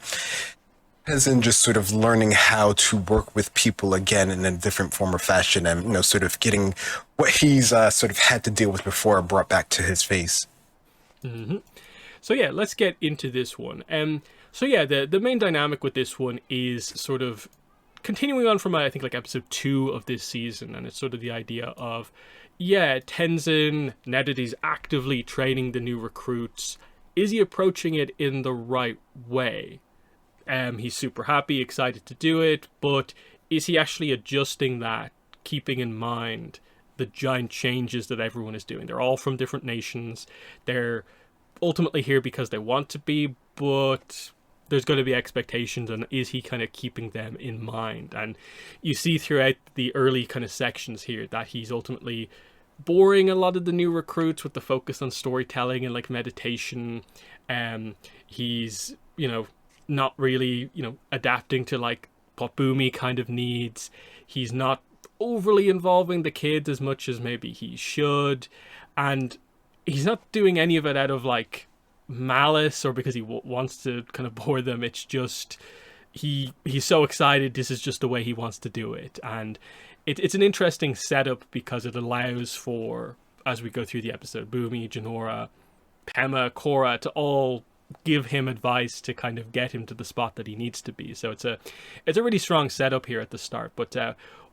Tenzin just sort of learning how to work with people again in a different form or fashion, and, you know, sort of getting what he's sort of had to deal with before brought back to his face. Mm-hmm. So yeah, let's get into this one. So yeah, the main dynamic with this one is sort of continuing on from, I think, like episode 2 of this season, and it's sort of the idea of, yeah, Tenzin, now that he's actively training the new recruits, is he approaching it in the right way? He's super happy, excited to do it, but is he actually adjusting that, keeping in mind the giant changes that everyone is doing? They're all from different nations. They're ultimately here because they want to be, but there's going to be expectations, and is he kind of keeping them in mind? And you see throughout the early kind of sections here that he's ultimately boring a lot of the new recruits with the focus on storytelling and like meditation. He's, you know, not really, you know, adapting to like what Bumi kind of needs. He's not overly involving the kids as much as maybe he should, and he's not doing any of it out of like malice or because he wants to kind of bore them. It's just he's so excited. This is just the way he wants to do it, and it's an interesting setup because it allows for, as we go through the episode, Bumi, Jinora, Pema, Korra to all give him advice to kind of get him to the spot that he needs to be. So it's a really strong setup here at the start. But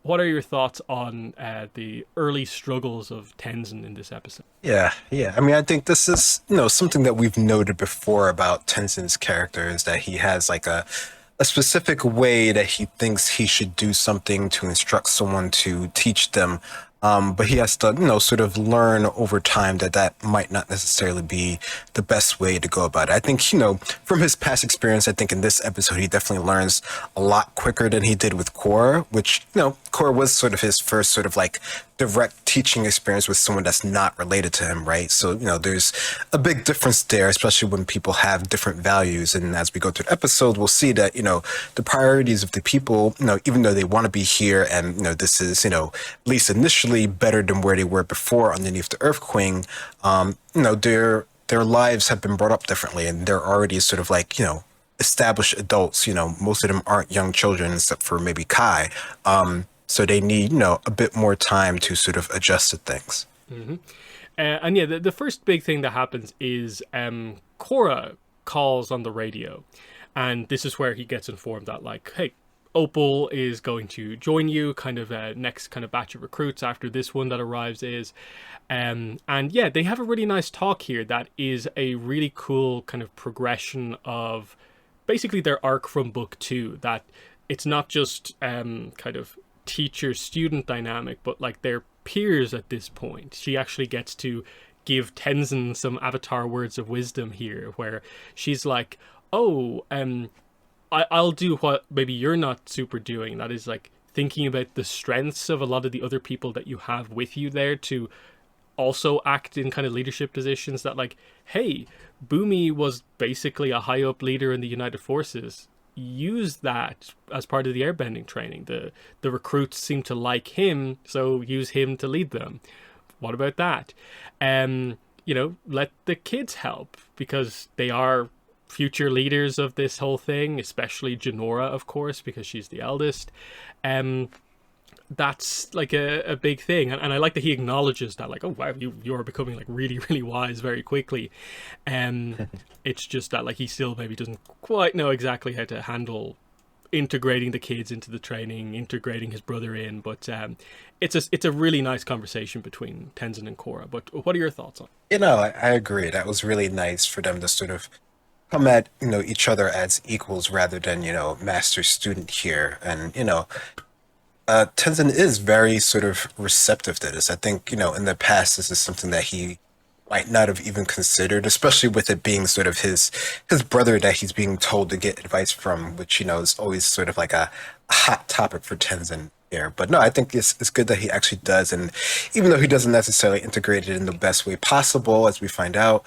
what are your thoughts on the early struggles of Tenzin in this episode? Yeah. I mean, I think this is, you know, something that we've noted before about Tenzin's character, is that he has like a specific way that he thinks he should do something to instruct someone, to teach them. But he has to, you know, sort of learn over time that might not necessarily be the best way to go about it. I think, you know, from his past experience, I think in this episode, he definitely learns a lot quicker than he did with Korra, which, you know, Korra was sort of his first sort of like direct teaching experience with someone that's not related to him, right? So, you know, there's a big difference there, especially when people have different values. And as we go through the episode, we'll see that, you know, the priorities of the people, you know, even though they want to be here and, you know, this is, you know, at least initially better than where they were before underneath the Earth Queen, you know, their lives have been brought up differently, and they're already sort of like, you know, established adults. You know, most of them aren't young children except for maybe Kai. So they need, a bit more time to sort of adjust to things. And yeah, the first big thing that happens is Korra calls on the radio, and this is where he gets informed that like, hey, Opal is going to join you, kind of next kind of batch of recruits after this one that arrives is, and yeah, they have a really nice talk here that is a really cool kind of progression of basically their arc from book two. That it's not just kind of teacher student dynamic, but like their peers at this point. She actually gets to give Tenzin some avatar words of wisdom here, where she's like, oh, I'll do what maybe you're not super doing. That is like thinking about the strengths of a lot of the other people that you have with you there to also act in kind of leadership positions. That like, hey, Boomy was basically a high up leader in the United Forces. Use that as part of the airbending training. The recruits seem to like him, so use him to lead them. What about that? Let the kids help, because they are future leaders of this whole thing, especially Janora, of course, because she's the eldest. That's like a big thing, and I like that he acknowledges that, like, oh wow, you are becoming like really really wise very quickly. It's just that like he still maybe doesn't quite know exactly how to handle integrating the kids into the training, integrating his brother in, but it's a really nice conversation between Tenzin and Korra. But what are your thoughts on it? I agree. That was really nice for them to sort of come at, each other as equals rather than, master student here. And, Tenzin is very sort of receptive to this. I think, in the past, this is something that he might not have even considered, especially with it being sort of his brother that he's being told to get advice from, which, is always sort of like a hot topic for Tenzin here. But no, I think it's good that he actually does. And even though he doesn't necessarily integrate it in the best way possible, as we find out,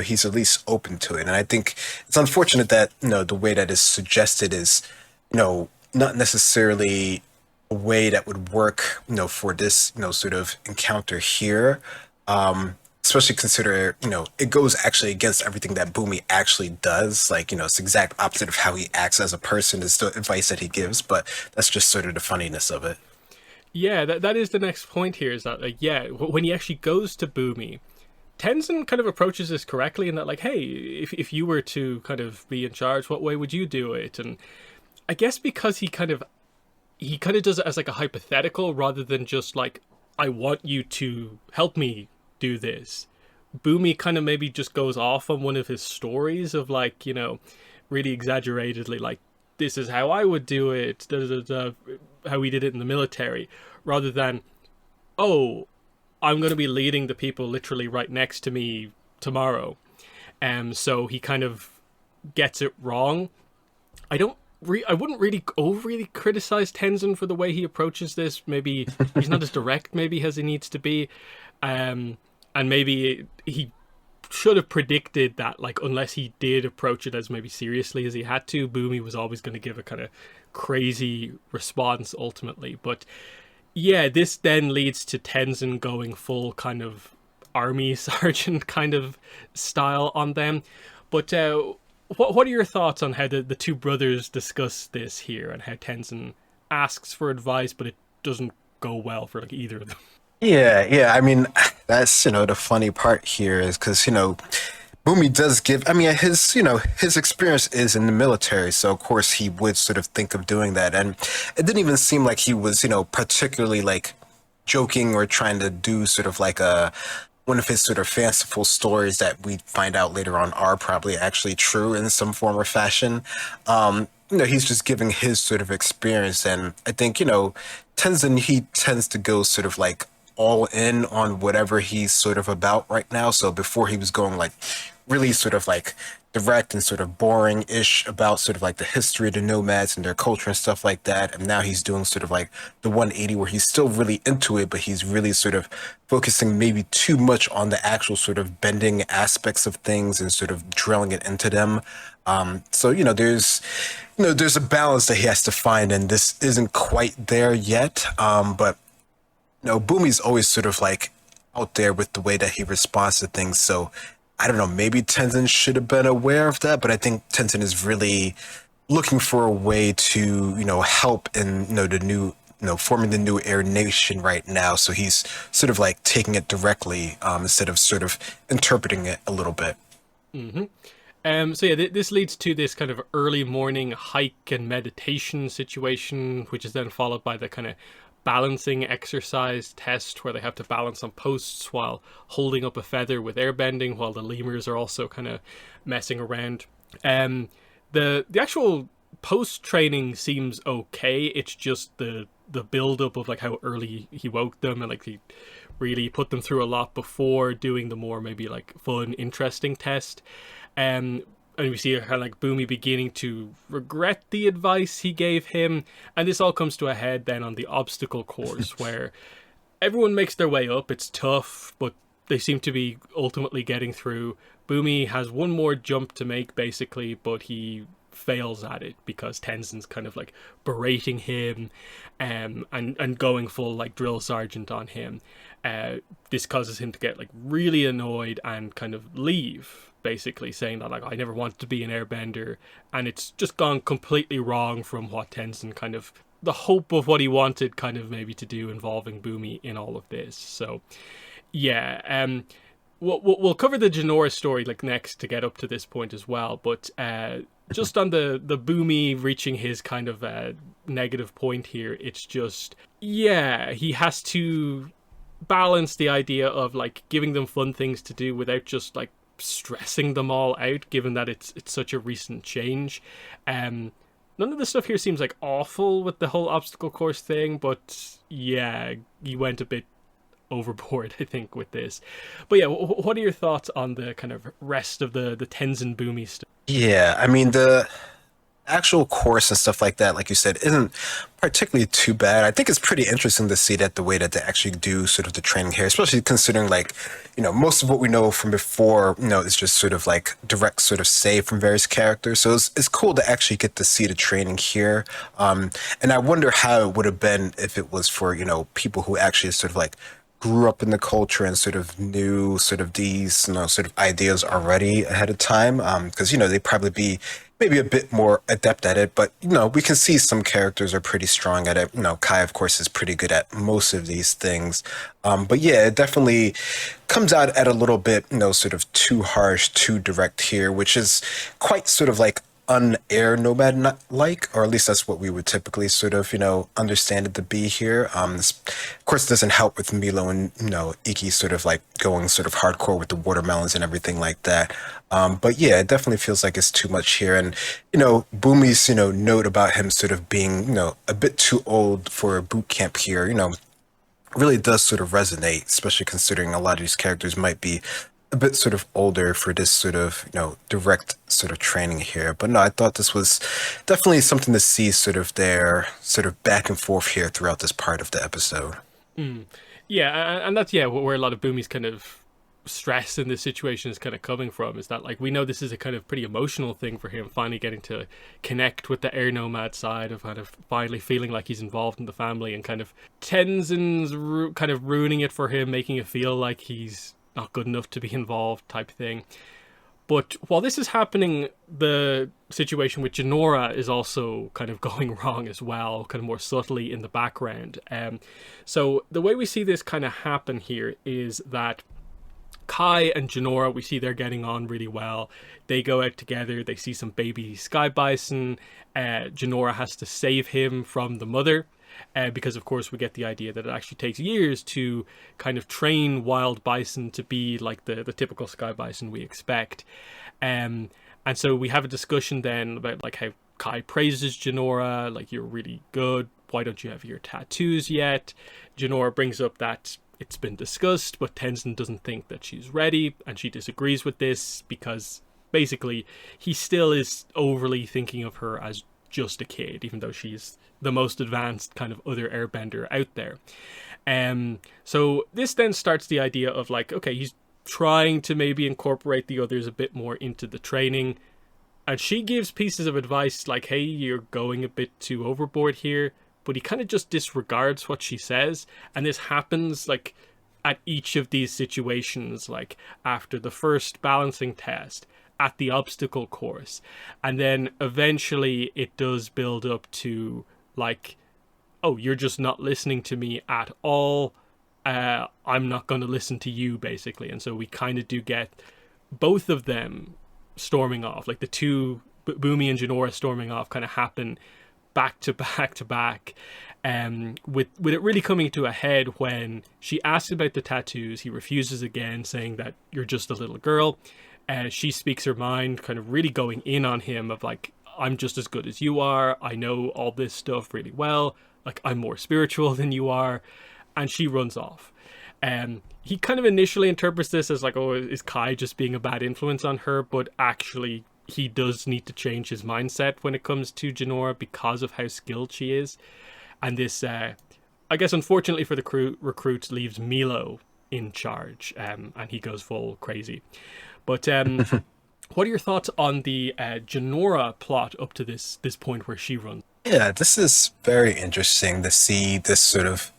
he's at least open to it. And I think it's unfortunate that, the way that is suggested is, not necessarily a way that would work, for this, sort of encounter here. Especially consider, it goes actually against everything that Boomy actually does. Like, it's the exact opposite of how he acts as a person, is the advice that he gives, but that's just sort of the funniness of it. Yeah, that is the next point here, is that like, yeah, when he actually goes to Boomy, Tenzin kind of approaches this correctly in that like, hey, if you were to kind of be in charge, what way would you do it? And I guess because he kind of does it as like a hypothetical rather than just like, I want you to help me do this. Boomy kind of maybe just goes off on one of his stories of like, really exaggeratedly like, this is how I would do it, how we did it in the military, rather than, oh, I'm going to be leading the people literally right next to me tomorrow. So he kind of gets it wrong. I wouldn't really overly criticize Tenzin for the way he approaches this. Maybe he's not as direct maybe as he needs to be. And maybe he should have predicted that, like, unless he did approach it as maybe seriously as he had to, Boomy was always going to give a kind of crazy response ultimately. But yeah, this then leads to Tenzin going full kind of army sergeant kind of style on them. But what are your thoughts on how the two brothers discuss this here, and how Tenzin asks for advice, but it doesn't go well for like either of them? Yeah. I mean, that's, the funny part here is because, Boomy does give, I mean, his experience is in the military. So, of course, he would sort of think of doing that. And it didn't even seem like he was, particularly like joking or trying to do sort of like one of his sort of fanciful stories that we find out later on are probably actually true in some form or fashion. He's just giving his sort of experience. And I think, Tenzin, he tends to go sort of like all in on whatever he's sort of about right now. So before he was going like really sort of like direct and sort of boring-ish about sort of like the history of the nomads and their culture and stuff like that. And now he's doing sort of like the 180 where he's still really into it, but he's really sort of focusing maybe too much on the actual sort of bending aspects of things and sort of drilling it into them. So, there's a balance that he has to find, and this isn't quite there yet. But, Boomy's always sort of like out there with the way that he responds to things. So I don't know, maybe Tenzin should have been aware of that, but I think Tenzin is really looking for a way to, help in, the new forming the new Air Nation right now. So he's sort of like taking it directly instead of sort of interpreting it a little bit. So yeah, this leads to this kind of early morning hike and meditation situation, which is then followed by the kind of balancing exercise test where they have to balance on posts while holding up a feather with airbending, while the lemurs are also kind of messing around. The actual post training seems okay. It's just the build up of like how early he woke them, and like he really put them through a lot before doing the more maybe like fun, interesting test. And we see kind of like Boomy beginning to regret the advice he gave him, and this all comes to a head then on the obstacle course where everyone makes their way up. It's tough, but they seem to be ultimately getting through. Boomy has one more jump to make basically, but he fails at it because Tenzin's kind of like berating him and going full like drill sergeant on him. This causes him to get like really annoyed and kind of leave, basically saying that like I never wanted to be an airbender, and it's just gone completely wrong from what Tenzin kind of the hope of what he wanted kind of maybe to do involving Boomy in all of this. So yeah, we'll cover the Jinora story like next to get up to this point as well, but just on the Boomy reaching his kind of negative point here, it's just, yeah, he has to balance the idea of like giving them fun things to do without just like stressing them all out, given that it's such a recent change. None of the stuff here seems like awful with the whole obstacle course thing, but yeah, you went a bit overboard, I think, with this. But yeah, what are your thoughts on the kind of rest of the Tenzin Boomy stuff? Yeah, I mean, the actual course and stuff like that, like you said, isn't particularly too bad. I think it's pretty interesting to see that the way that they actually do sort of the training here, especially considering like, most of what we know from before, is just sort of like direct sort of save from various characters. So it's cool to actually get to see the training here. And I wonder how it would have been if it was for, people who actually sort of like grew up in the culture and sort of knew sort of these, sort of ideas already ahead of time. Because, they'd probably be maybe a bit more adept at it, but we can see some characters are pretty strong at it. Kai, of course, is pretty good at most of these things. But yeah, it definitely comes out at a little bit, sort of too harsh, too direct here, which is quite sort of like un-air nomad like, or at least that's what we would typically sort of understand it to be here. This, of course, doesn't help with Milo and Iki sort of like going sort of hardcore with the watermelons and everything like that. But yeah, it definitely feels like it's too much here. And Boomy's note about him sort of being a bit too old for a boot camp here really does sort of resonate, especially considering a lot of these characters might be a bit sort of older for this sort of, direct sort of training here. But no, I thought this was definitely something to see sort of their sort of back and forth here throughout this part of the episode. Yeah, and that's, yeah, where a lot of Boomy's kind of stress in this situation is kind of coming from, is that like we know this is a kind of pretty emotional thing for him, finally getting to connect with the air nomad side of kind of finally feeling like he's involved in the family, and kind of Tenzin's kind of ruining it for him, making it feel like he's not good enough to be involved type thing. But while this is happening, the situation with Jinora is also kind of going wrong as well, kind of more subtly in the background. So the way we see this kind of happen here is that Kai and Jinora, we see they're getting on really well. They go out together, they see some baby sky bison. Jinora has to save him from the mother. Because of course we get the idea that it actually takes years to kind of train wild bison to be like the typical sky bison we expect. And so we have a discussion then about like how Kai praises Jinora, like, you're really good, why don't you have your tattoos yet? Jinora brings up that it's been discussed, but Tenzin doesn't think that she's ready, and she disagrees with this because basically he still is overly thinking of her as just a kid, even though she's the most advanced kind of other airbender out there. So this then starts the idea of like, okay, he's trying to maybe incorporate the others a bit more into the training, and she gives pieces of advice like, hey, you're going a bit too overboard here, but he kind of just disregards what she says. And this happens like at each of these situations, like after the first balancing test, at the obstacle course, and then eventually it does build up to like oh, you're just not listening to me at all. I'm not going to listen to you, basically. And so we kind of do get both of them storming off, like the two, Boomy and Janora storming off, kind of happen back to back to back. With it really coming to a head when she asks about the tattoos. He refuses again, saying that you're just a little girl. She speaks her mind, kind of really going in on him of like, I'm just as good as you are. I know all this stuff really well. Like, I'm more spiritual than you are. And she runs off. He kind of initially interprets this as like, oh, is Kai just being a bad influence on her? But actually, he does need to change his mindset when it comes to Janora because of how skilled she is. And this, I guess, unfortunately for the recruits, leaves Milo in charge, and he goes full crazy. But what are your thoughts on the Janora plot up to this point where she runs? Yeah, this is very interesting to see this sort of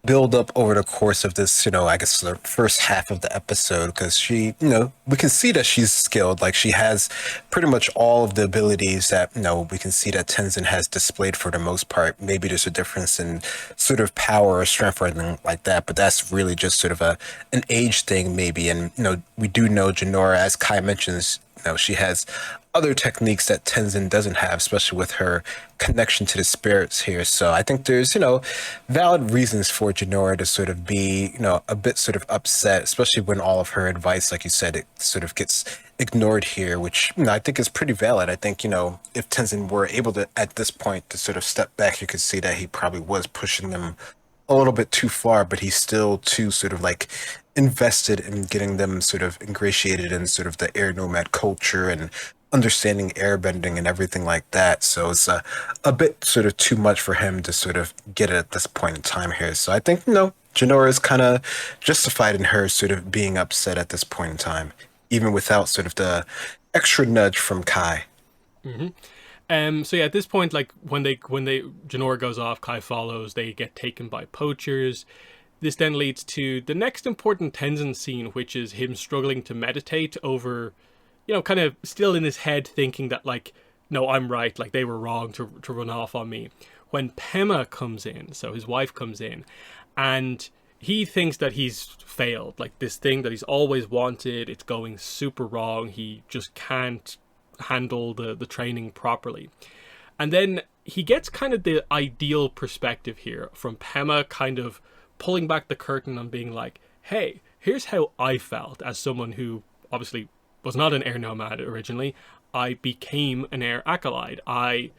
build up over the course of this, I guess the first half of the episode, because she, we can see that she's skilled. Like, she has pretty much all of the abilities that, we can see that Tenzin has displayed for the most part. Maybe there's a difference in sort of power or strength or anything like that, but that's really just sort of an age thing maybe. And, we do know Janora, as Kai mentions, she has other techniques that Tenzin doesn't have, especially with her connection to the spirits here. So I think there's, valid reasons for Janora to sort of be, a bit sort of upset, especially when all of her advice, like you said, it sort of gets ignored here, which, I think is pretty valid. I think, if Tenzin were able to, at this point, to sort of step back, you could see that he probably was pushing them a little bit too far, but he's still too sort of like invested in getting them sort of ingratiated in sort of the air nomad culture and understanding airbending and everything like that. So it's a bit sort of too much for him to sort of get it at this point in time here. So I think, Janora is kind of justified in her sort of being upset at this point in time, even without sort of the extra nudge from Kai. So yeah, at this point, like when Janora goes off, Kai follows, they get taken by poachers. This then leads to the next important Tenzin scene, which is him struggling to meditate over, kind of still in his head thinking that like, no, I'm right, like they were wrong to run off on me. When Pema comes in, so his wife comes in, and he thinks that he's failed, like this thing that he's always wanted, it's going super wrong, he just can't handle the training properly. And then he gets kind of the ideal perspective here from Pema, kind of pulling back the curtain and being like, hey, here's how I felt as someone who obviously was not an air nomad originally. I became an air acolyte. I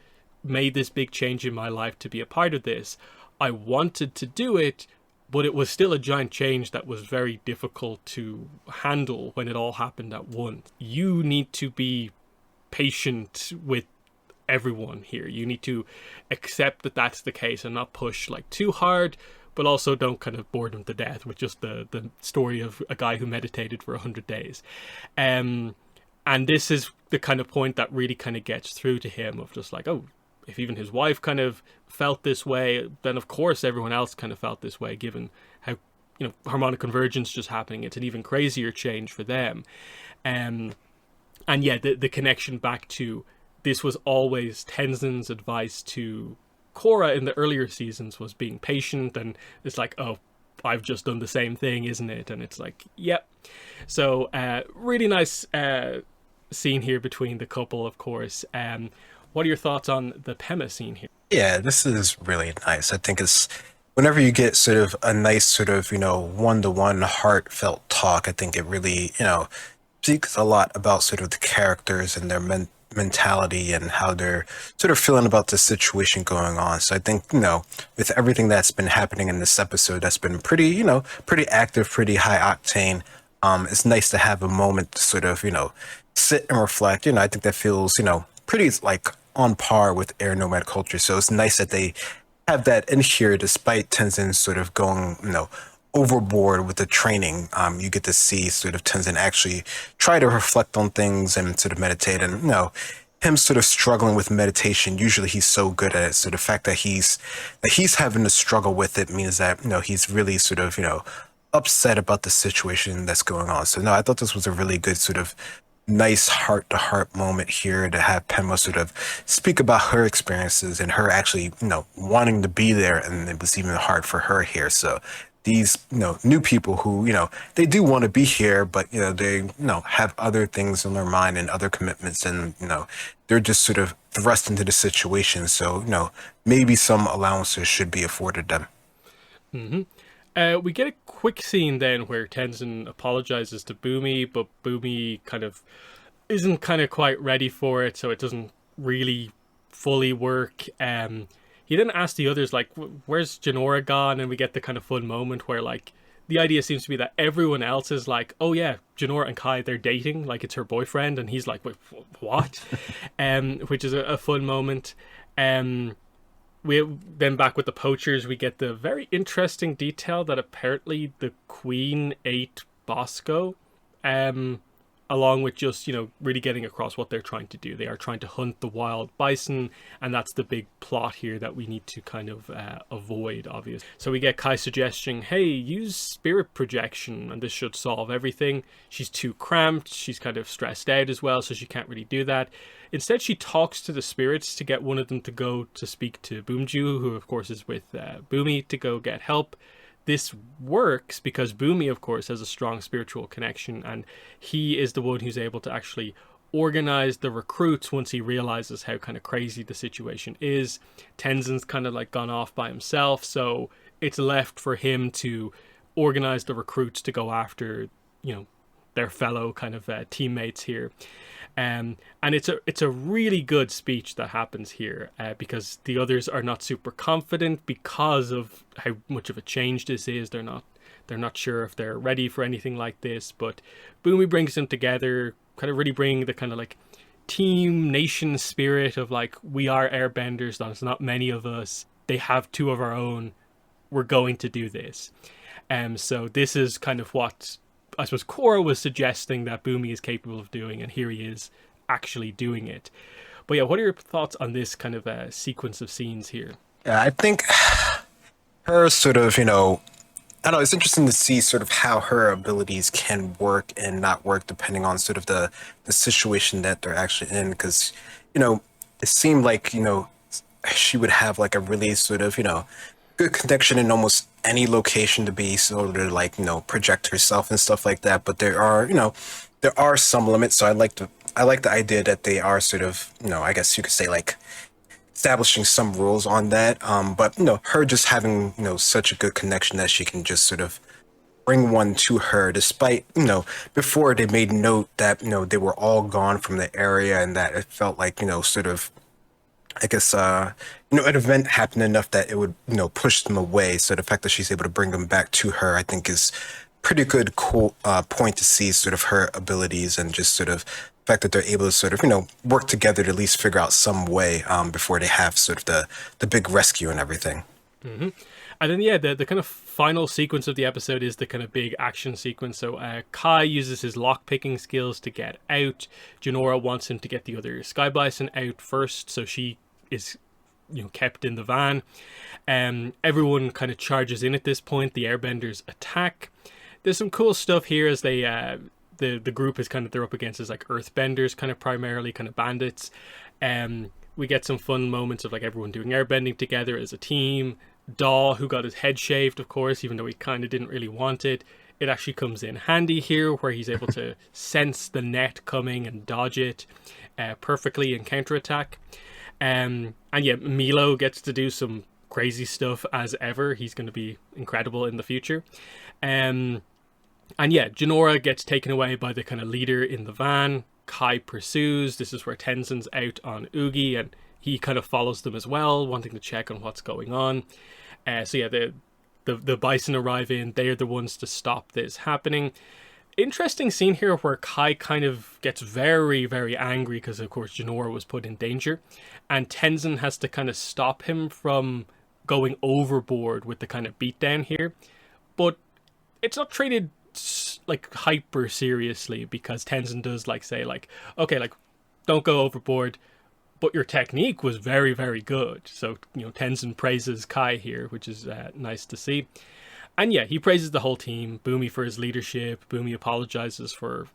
made this big change in my life to be a part of this. I wanted to do it, but it was still a giant change that was very difficult to handle when it all happened at once. You need to be patient with everyone here. You need to accept that that's the case and not push like too hard, but also don't kind of bore them to death with just the story of a guy who meditated for 100 days. And this is the kind of point that really kind of gets through to him of just like, oh, if even his wife kind of felt this way, then of course everyone else kind of felt this way, given how, harmonic convergence just happening. It's an even crazier change for them. And yeah, the connection back to this was always Tenzin's advice to Korra in the earlier seasons was being patient, and it's like, oh, I've just done the same thing, isn't it? And it's like, yep. So really nice scene here between the couple, of course. What are your thoughts on the Pema scene here? Yeah, this is really nice. I think it's whenever you get sort of a nice sort of, one-to-one heartfelt talk, I think it really, speaks a lot about sort of the characters and their mentality and how they're sort of feeling about the situation going on. So I think, with everything that's been happening in this episode, that's been pretty, pretty active, pretty high octane. It's nice to have a moment to sort of, sit and reflect. I think that feels, pretty like on par with air nomad culture. So it's nice that they have that in here, despite Tenzin sort of going, overboard with the training. You get to see sort of Tenzin actually try to reflect on things and sort of meditate, and him sort of struggling with meditation. Usually he's so good at it, so the fact that he's having to struggle with it means that he's really sort of upset about the situation that's going on. So no, I thought this was a really good sort of nice heart-to-heart moment here to have Penma sort of speak about her experiences and her actually, wanting to be there, and it was even hard for her here. So these, new people who, they do want to be here, but, they, have other things on their mind and other commitments, and, they're just sort of thrust into the situation. So, maybe some allowances should be afforded them. We get a quick scene then where Tenzin apologizes to Boomy, but Boomy kind of isn't kind of quite ready for it, so it doesn't really fully work. He didn't ask the others, like, where's Janora gone? And we get the kind of fun moment where, like, the idea seems to be that everyone else is like, oh yeah, Janora and Kai, they're dating, like it's her boyfriend, and he's like, wait, what? Which is a fun moment. We then, back with the poachers, we get the very interesting detail that apparently the Queen ate Bosco, along with just, really getting across what they're trying to do. They are trying to hunt the wild bison, and that's the big plot here that we need to kind of avoid, obviously. So we get Kai suggesting, hey, use spirit projection, and this should solve everything. She's too cramped, she's kind of stressed out as well, so she can't really do that. Instead, she talks to the spirits to get one of them to go to speak to Boomju, who of course is with Boomy, to go get help. This works because Boomy, of course, has a strong spiritual connection, and he is the one who's able to actually organize the recruits once he realizes how kind of crazy the situation is. Tenzin's kind of like gone off by himself, so it's left for him to organize the recruits to go after, their fellow kind of teammates here. And it's a really good speech that happens here, because the others are not super confident because of how much of a change this is. They're not sure if they're ready for anything like this, but Boomy brings them together, kind of really bring the kind of like team nation spirit of like, we are airbenders, there's not many of us, they have two of our own, we're going to do this. So this is kind of what I suppose Korra was suggesting that Boomy is capable of doing, and here he is actually doing it. But yeah, what are your thoughts on this kind of sequence of scenes here? Yeah, I think her sort of, I don't know, it's interesting to see sort of how her abilities can work and not work depending on sort of the situation that they're actually in. Because, it seemed like, she would have like a really sort of, good connection in almost any location to be sort of like, project herself and stuff like that. But there are some limits. So I like the idea that they are sort of, I guess you could say like establishing some rules on that. But her just having, such a good connection that she can just sort of bring one to her, despite, before they made note that, they were all gone from the area, and that it felt like, sort of, I guess, an event happened enough that it would, push them away. So the fact that she's able to bring them back to her, I think, is pretty good, cool point to see sort of her abilities, and just sort of the fact that they're able to sort of, work together to at least figure out some way before they have sort of the big rescue and everything. Mm-hmm. And then, yeah, the kind of final sequence of the episode is the kind of big action sequence. So Kai uses his lock-picking skills to get out. Janora wants him to get the other Sky Bison out first, so she is, kept in the van. Everyone kind of charges in at this point. The Airbenders attack. There's some cool stuff here as they... the group is kind of, they're up against is like Earthbenders, kind of primarily kind of bandits. We get some fun moments of like everyone doing airbending together as a team. Daw, who got his head shaved, of course, even though he kind of didn't really want it. It actually comes in handy here, where he's able to sense the net coming and dodge it perfectly and counterattack. And yeah, Milo gets to do some crazy stuff as ever. He's going to be incredible in the future. And yeah, Janora gets taken away by the kind of leader in the van. Kai pursues. This is where Tenzin's out on Oogie, and he kind of follows them as well, wanting to check on what's going on. So yeah, the bison arrive in. They're the ones to stop this happening. Interesting scene here where Kai kind of gets very, very angry because, of course, Janora was put in danger. And Tenzin has to kind of stop him from going overboard with the kind of beatdown here. But it's not treated like hyper seriously, because Tenzin does like say like, okay, like don't go overboard, but your technique was very, very good. So Tenzin praises Kai here, which is nice to see. And yeah, he praises the whole team, Boomy for his leadership. Boomy apologizes for,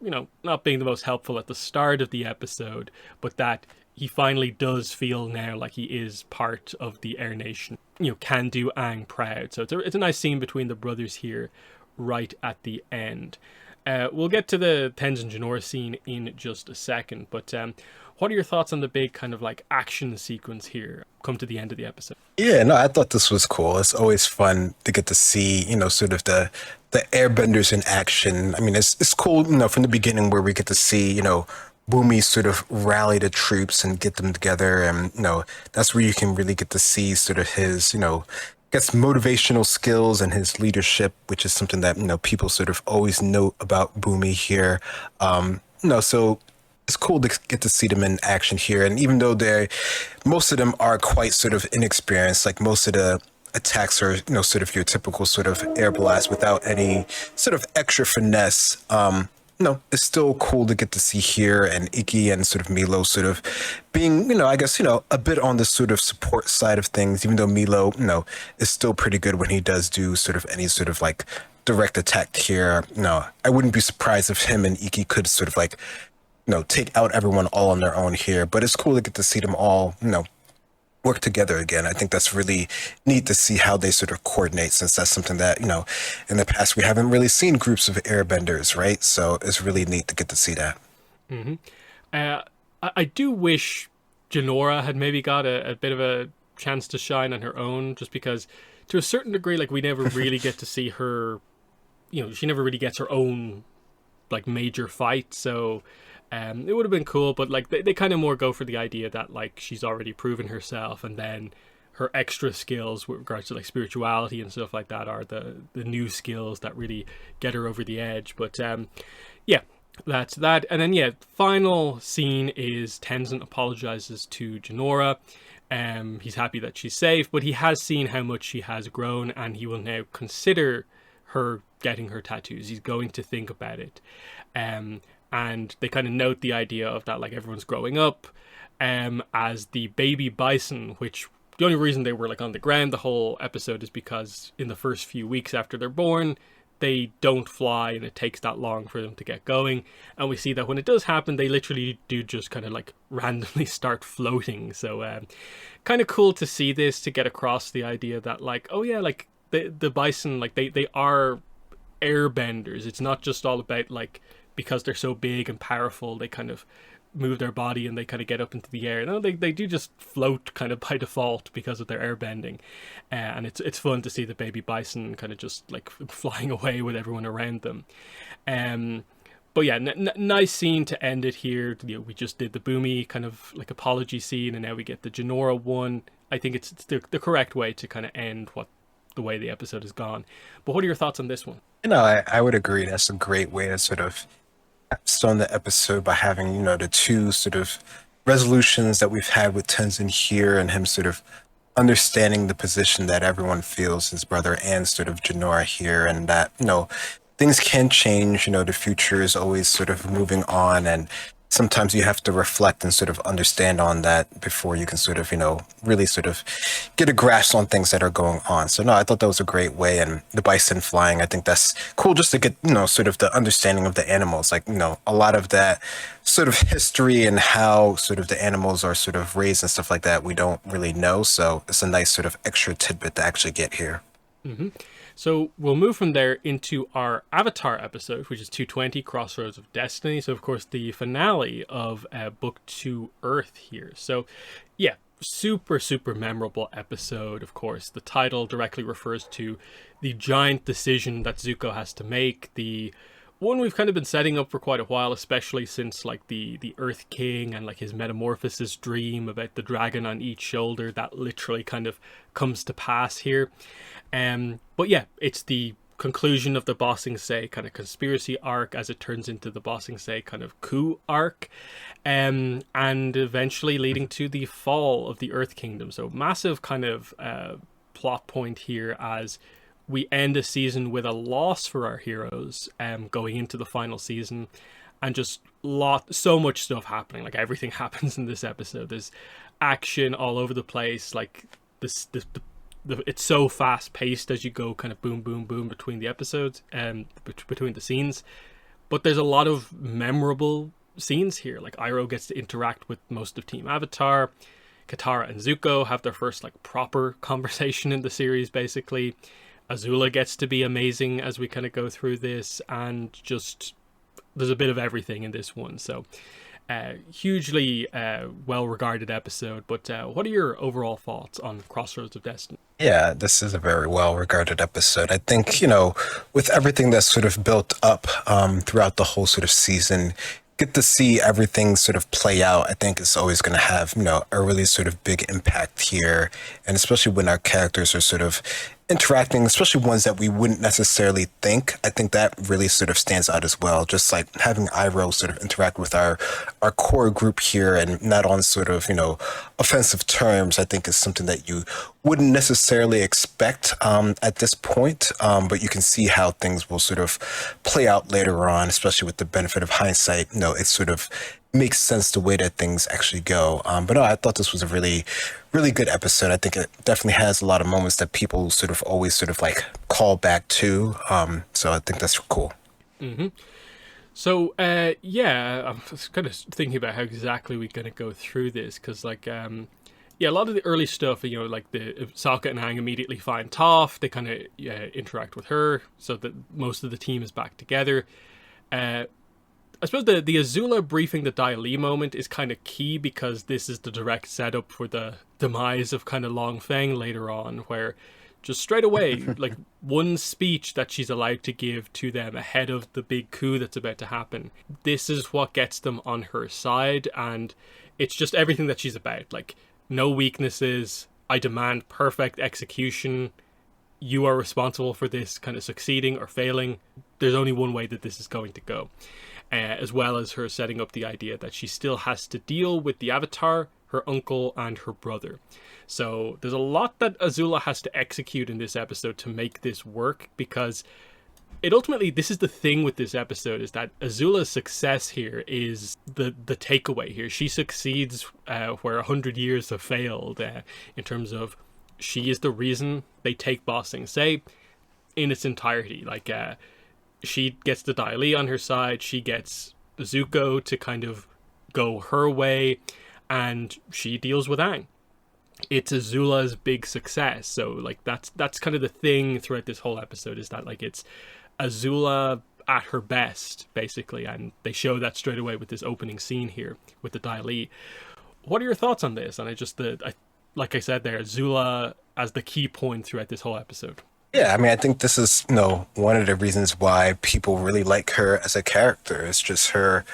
not being the most helpful at the start of the episode, but that he finally does feel now like he is part of the Air Nation. Can do Aang proud. So it's a nice scene between the brothers here right at the end. We'll get to the Tenzin Jinora scene in just a second, but what are your thoughts on the big kind of like action sequence here come to the end of the episode? Yeah, no, I thought this was cool. It's always fun to get to see, sort of the airbenders in action. I mean, it's cool, from the beginning where we get to see, Boomy sort of rally the troops and get them together. And, that's where you can really get to see sort of his, guess motivational skills and his leadership, which is something that, people sort of always note about Boomy here. So it's cool to get to see them in action here. And even though most of them are quite sort of inexperienced, like most of the attacks are, sort of your typical sort of air blast without any sort of extra finesse. It's still cool to get to see here, and Ikki and sort of Milo sort of being, I guess, a bit on the sort of support side of things, even though Milo, is still pretty good when he does do sort of any sort of like direct attack here. I wouldn't be surprised if him and Ikki could sort of like, take out everyone all on their own here, but it's cool to get to see them all, work together again. I think that's really neat to see how they sort of coordinate, since that's something that, in the past we haven't really seen groups of airbenders, right? So it's really neat to get to see that. Mm-hmm. I do wish Jinora had maybe got a bit of a chance to shine on her own, just because to a certain degree, like we never really get to see her, she never really gets her own like major fight. So it would have been cool, but like they kind of more go for the idea that like she's already proven herself, and then her extra skills with regards to like spirituality and stuff like that are the new skills that really get her over the edge. But yeah, that's that. And then final scene is Tenzin apologizes to Jinora. He's happy that she's safe, but he has seen how much she has grown, and he will now consider her getting her tattoos. He's going to think about it. And they kind of note the idea of that, like everyone's growing up, as the baby bison, which the only reason they were like on the ground the whole episode is because in the first few weeks after they're born, they don't fly, and it takes that long for them to get going. And we see that when it does happen, they literally do just kind of like randomly start floating. So kind of cool to see this, to get across the idea that like, oh yeah, like the bison, like they are airbenders. It's not just all about like, because they're so big and powerful, they kind of move their body and they kind of get up into the air. No, they do just float kind of by default because of their airbending. And it's fun to see the baby bison kind of just like flying away with everyone around them. But yeah, nice scene to end it here. We just did the Boomy kind of like apology scene, and now we get the Jinora one. I think it's the correct way to kind of end the way the episode has gone. But what are your thoughts on this one? I would agree. That's a great way to sort of capstone the episode by having, the two sort of resolutions that we've had with Tenzin here, and him sort of understanding the position that everyone feels, his brother and sort of Jinora here, and that, things can change, the future is always sort of moving on, and sometimes you have to reflect and sort of understand on that before you can sort of, really sort of get a grasp on things that are going on. So no, I thought that was a great way. And the bison flying, I think that's cool, just to get, sort of the understanding of the animals, like, a lot of that sort of history and how sort of the animals are sort of raised and stuff like that, we don't really know. So it's a nice sort of extra tidbit to actually get here. Mm-hmm. So we'll move from there into our Avatar episode, which is 220, Crossroads of Destiny. So, of course, the finale of Book 2 Earth here. So, yeah, super, super memorable episode, of course. The title directly refers to the giant decision that Zuko has to make. The one we've kind of been setting up for quite a while, especially since, like, the Earth King and, like, his metamorphosis dream about the dragon on each shoulder. That literally kind of comes to pass here. But yeah, it's the conclusion of the Ba Sing Se kind of conspiracy arc as it turns into the Ba Sing Se kind of coup arc, and eventually leading to the fall of the Earth Kingdom. So massive kind of plot point here as we end a season with a loss for our heroes, going into the final season, and just so much stuff happening. Like everything happens in this episode. There's action all over the place. Like the it's so fast paced as you go kind of boom, boom, boom between the episodes and between the scenes. But there's a lot of memorable scenes here. Like Iroh gets to interact with most of Team Avatar. Katara and Zuko have their first like proper conversation in the series, basically. Azula gets to be amazing as we kind of go through this, and just there's a bit of everything in this one. So hugely well-regarded episode. But what are your overall thoughts on Crossroads of Destiny? Yeah, this is a very well-regarded episode. I think, with everything that's sort of built up throughout the whole sort of season, get to see everything sort of play out. I think it's always going to have, a really sort of big impact here. And especially when our characters are sort of interacting, especially ones that we wouldn't necessarily think. I think that really sort of stands out as well. Just like having Iroh sort of interact with our core group here, and not on sort of, offensive terms, I think is something that you wouldn't necessarily expect at this point. But you can see how things will sort of play out later on, especially with the benefit of hindsight. It sort of makes sense the way that things actually go. But no, I thought this was a really, really good episode. I think it definitely has a lot of moments that people sort of always sort of like call back to. So I think that's cool. Mm-hmm. So, yeah, I'm just kind of thinking about how exactly we're going to go through this, because, like, a lot of the early stuff, like the Sokka and Aang immediately find Toph, they kind of interact with her, so that most of the team is back together. I suppose the Azula briefing the Dai Li moment is kind of key, because this is the direct setup for the demise of kind of Long Feng later on, where just straight away, like one speech that she's allowed to give to them ahead of the big coup that's about to happen, this is what gets them on her side, and it's just everything that she's about. Like, no weaknesses, I demand perfect execution, you are responsible for this kind of succeeding or failing, there's only one way that this is going to go. As well as her setting up the idea that she still has to deal with the Avatar, her uncle, and her brother. So there's a lot that Azula has to execute in this episode to make this work, because it ultimately, this is the thing with this episode, is that Azula's success here is the takeaway here. She succeeds where 100 years have failed, in terms of she is the reason they take Ba Sing Se in its entirety. Like, she gets the Dai Li on her side, she gets Zuko to kind of go her way, and she deals with Aang. It's Azula's big success. So, like, that's kind of the thing throughout this whole episode, is that, like, it's Azula at her best, basically, and they show that straight away with this opening scene here with the Dai Li. What are your thoughts on this? And like I said there, Azula as the key point throughout this whole episode. Yeah, I mean, I think this is, one of the reasons why people really like her as a character. It's just her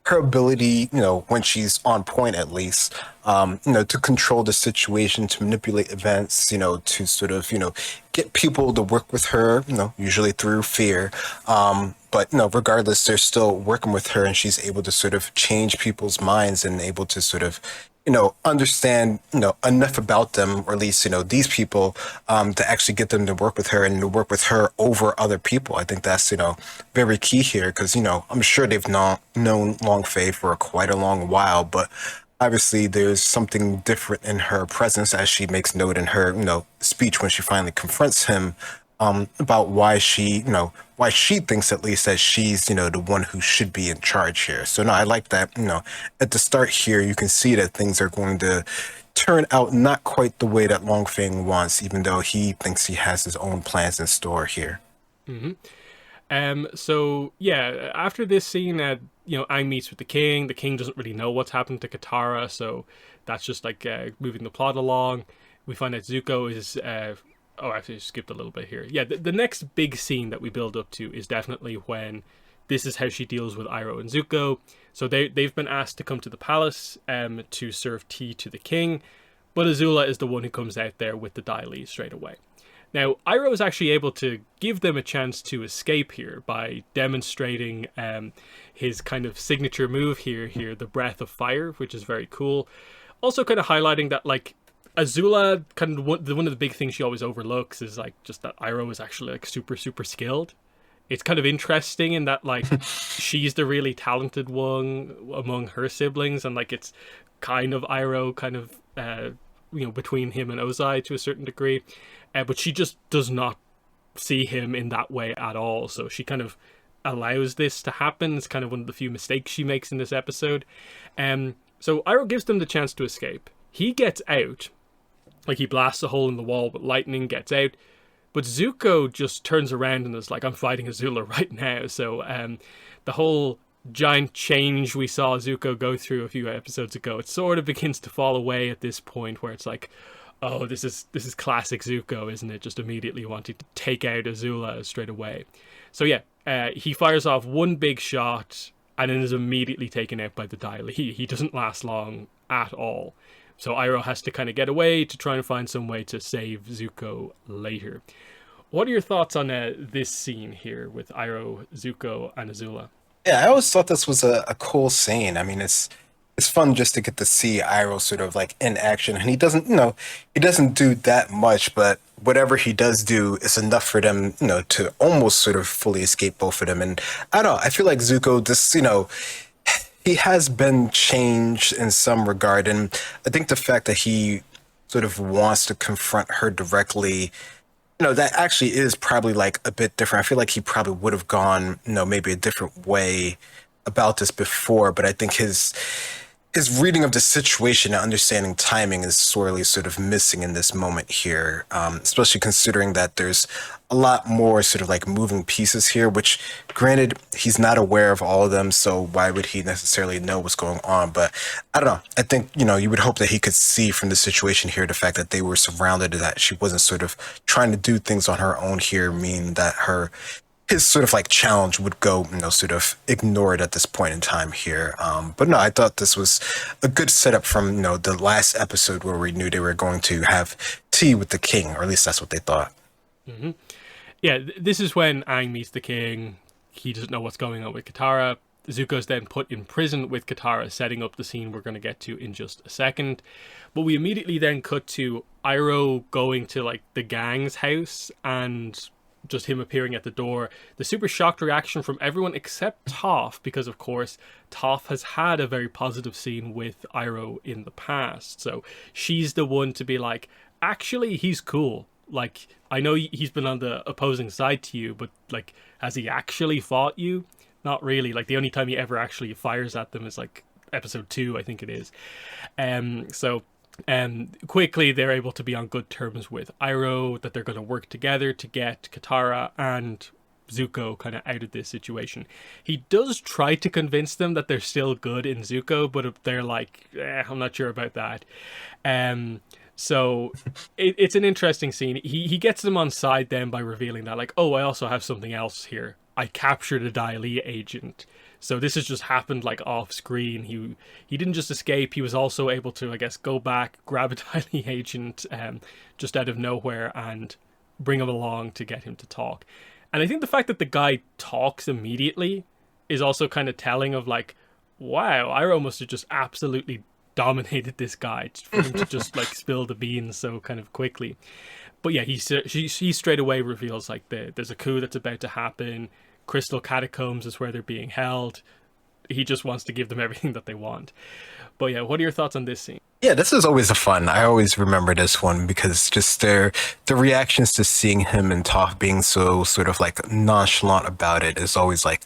ability, when she's on point at least, to control the situation, to manipulate events, to sort of, get people to work with her, usually through fear. But, regardless, they're still working with her, and she's able to sort of change people's minds and able to sort of, understand, enough about them, or at least, these people, to actually get them to work with her and to work with her over other people. I think that's, very key here, because, I'm sure they've known Long Fei for quite a long while, but obviously there's something different in her presence, as she makes note in her, speech when she finally confronts him, about why she thinks, at least, that she's, the one who should be in charge here. So no, I like that, at the start here, you can see that things are going to turn out not quite the way that Long Feng wants, even though he thinks he has his own plans in store here. Mm-hmm. So yeah, after this scene, Aang meets with the king. The king doesn't really know what's happened to Katara, so that's just like moving the plot along. We find out Zuko is actually I skipped a little bit here. Yeah, the next big scene that we build up to is definitely when this is how she deals with Iroh and Zuko. So they've been asked to come to the palace to serve tea to the king, but Azula is the one who comes out there with the Dai Li straight away. Now, Iroh is actually able to give them a chance to escape here by demonstrating his kind of signature move here, the Breath of Fire, which is very cool. Also kind of highlighting that, like, Azula, kind of one of the big things she always overlooks is, like, just that Iroh is actually, like, super, super skilled. It's kind of interesting in that, like, she's the really talented one among her siblings, and, like, it's kind of Iroh kind of between him and Ozai to a certain degree, but she just does not see him in that way at all. So she kind of allows this to happen. It's kind of one of the few mistakes she makes in this episode. So Iroh gives them the chance to escape. He gets out, like he blasts a hole in the wall with lightning, gets out. But Zuko just turns around and is like, I'm fighting Azula right now. So the whole giant change we saw Zuko go through a few episodes ago, it sort of begins to fall away at this point, where it's like, oh, this is classic Zuko, isn't it? Just immediately wanting to take out Azula straight away. So yeah, he fires off one big shot and then is immediately taken out by the Dai Li. He doesn't last long at all. So Iroh has to kind of get away to try and find some way to save Zuko later. What are your thoughts on this scene here with Iroh, Zuko, and Azula? Yeah, I always thought this was a cool scene. I mean, it's fun just to get to see Iroh sort of like in action, and he doesn't, he doesn't do that much, but whatever he does do is enough for them, to almost sort of fully escape both of them. And I don't know, I feel like Zuko just, he has been changed in some regard, and I think the fact that he sort of wants to confront her directly, that actually is probably like a bit different. I feel like he probably would have gone, maybe a different way about this before, but I think his reading of the situation and understanding timing is sorely sort of missing in this moment here, especially considering that there's a lot more sort of like moving pieces here, which granted, he's not aware of all of them, so why would he necessarily know what's going on? But I don't know. I think, you would hope that he could see from the situation here, the fact that they were surrounded, that she wasn't sort of trying to do things on her own here, mean that his sort of like challenge would go, sort of ignored at this point in time here. But no, I thought this was a good setup from, the last episode where we knew they were going to have tea with the king, or at least that's what they thought. Mm-hmm. Yeah, this is when Aang meets the king. He doesn't know what's going on with Katara. Zuko's then put in prison with Katara, setting up the scene we're going to get to in just a second. But we immediately then cut to Iroh going to like the gang's house and just him appearing at the door. The super shocked reaction from everyone except Toph, because of course Toph has had a very positive scene with Iroh in the past. So she's the one to be like, actually, he's cool. Like, I know he's been on the opposing side to you, but like, has he actually fought you? Not really. Like, the only time he ever actually fires at them is like episode 2, I think it is. Quickly they're able to be on good terms with Iroh, that they're going to work together to get Katara and Zuko kind of out of this situation. He does try to convince them that they're still good in Zuko, but they're like, I'm not sure about that. So it's an interesting scene. He gets them on side then by revealing that, like, oh, I also have something else here. I captured a Dai Li agent. So this has just happened like off screen. He didn't just escape. He was also able to, I guess, go back, grab a Dai Li agent just out of nowhere and bring him along to get him to talk. And I think the fact that the guy talks immediately is also kind of telling of like, wow, Iroh must have just absolutely dominated this guy for him to just like spill the beans so kind of quickly. But yeah, he straight away reveals like there's a coup that's about to happen. Crystal Catacombs is where they're being held. He just wants to give them everything that they want. But yeah, what are your thoughts on this scene? Yeah, this is always a fun. I always remember this one because just the reactions to seeing him and Toph being so sort of like nonchalant about it is always like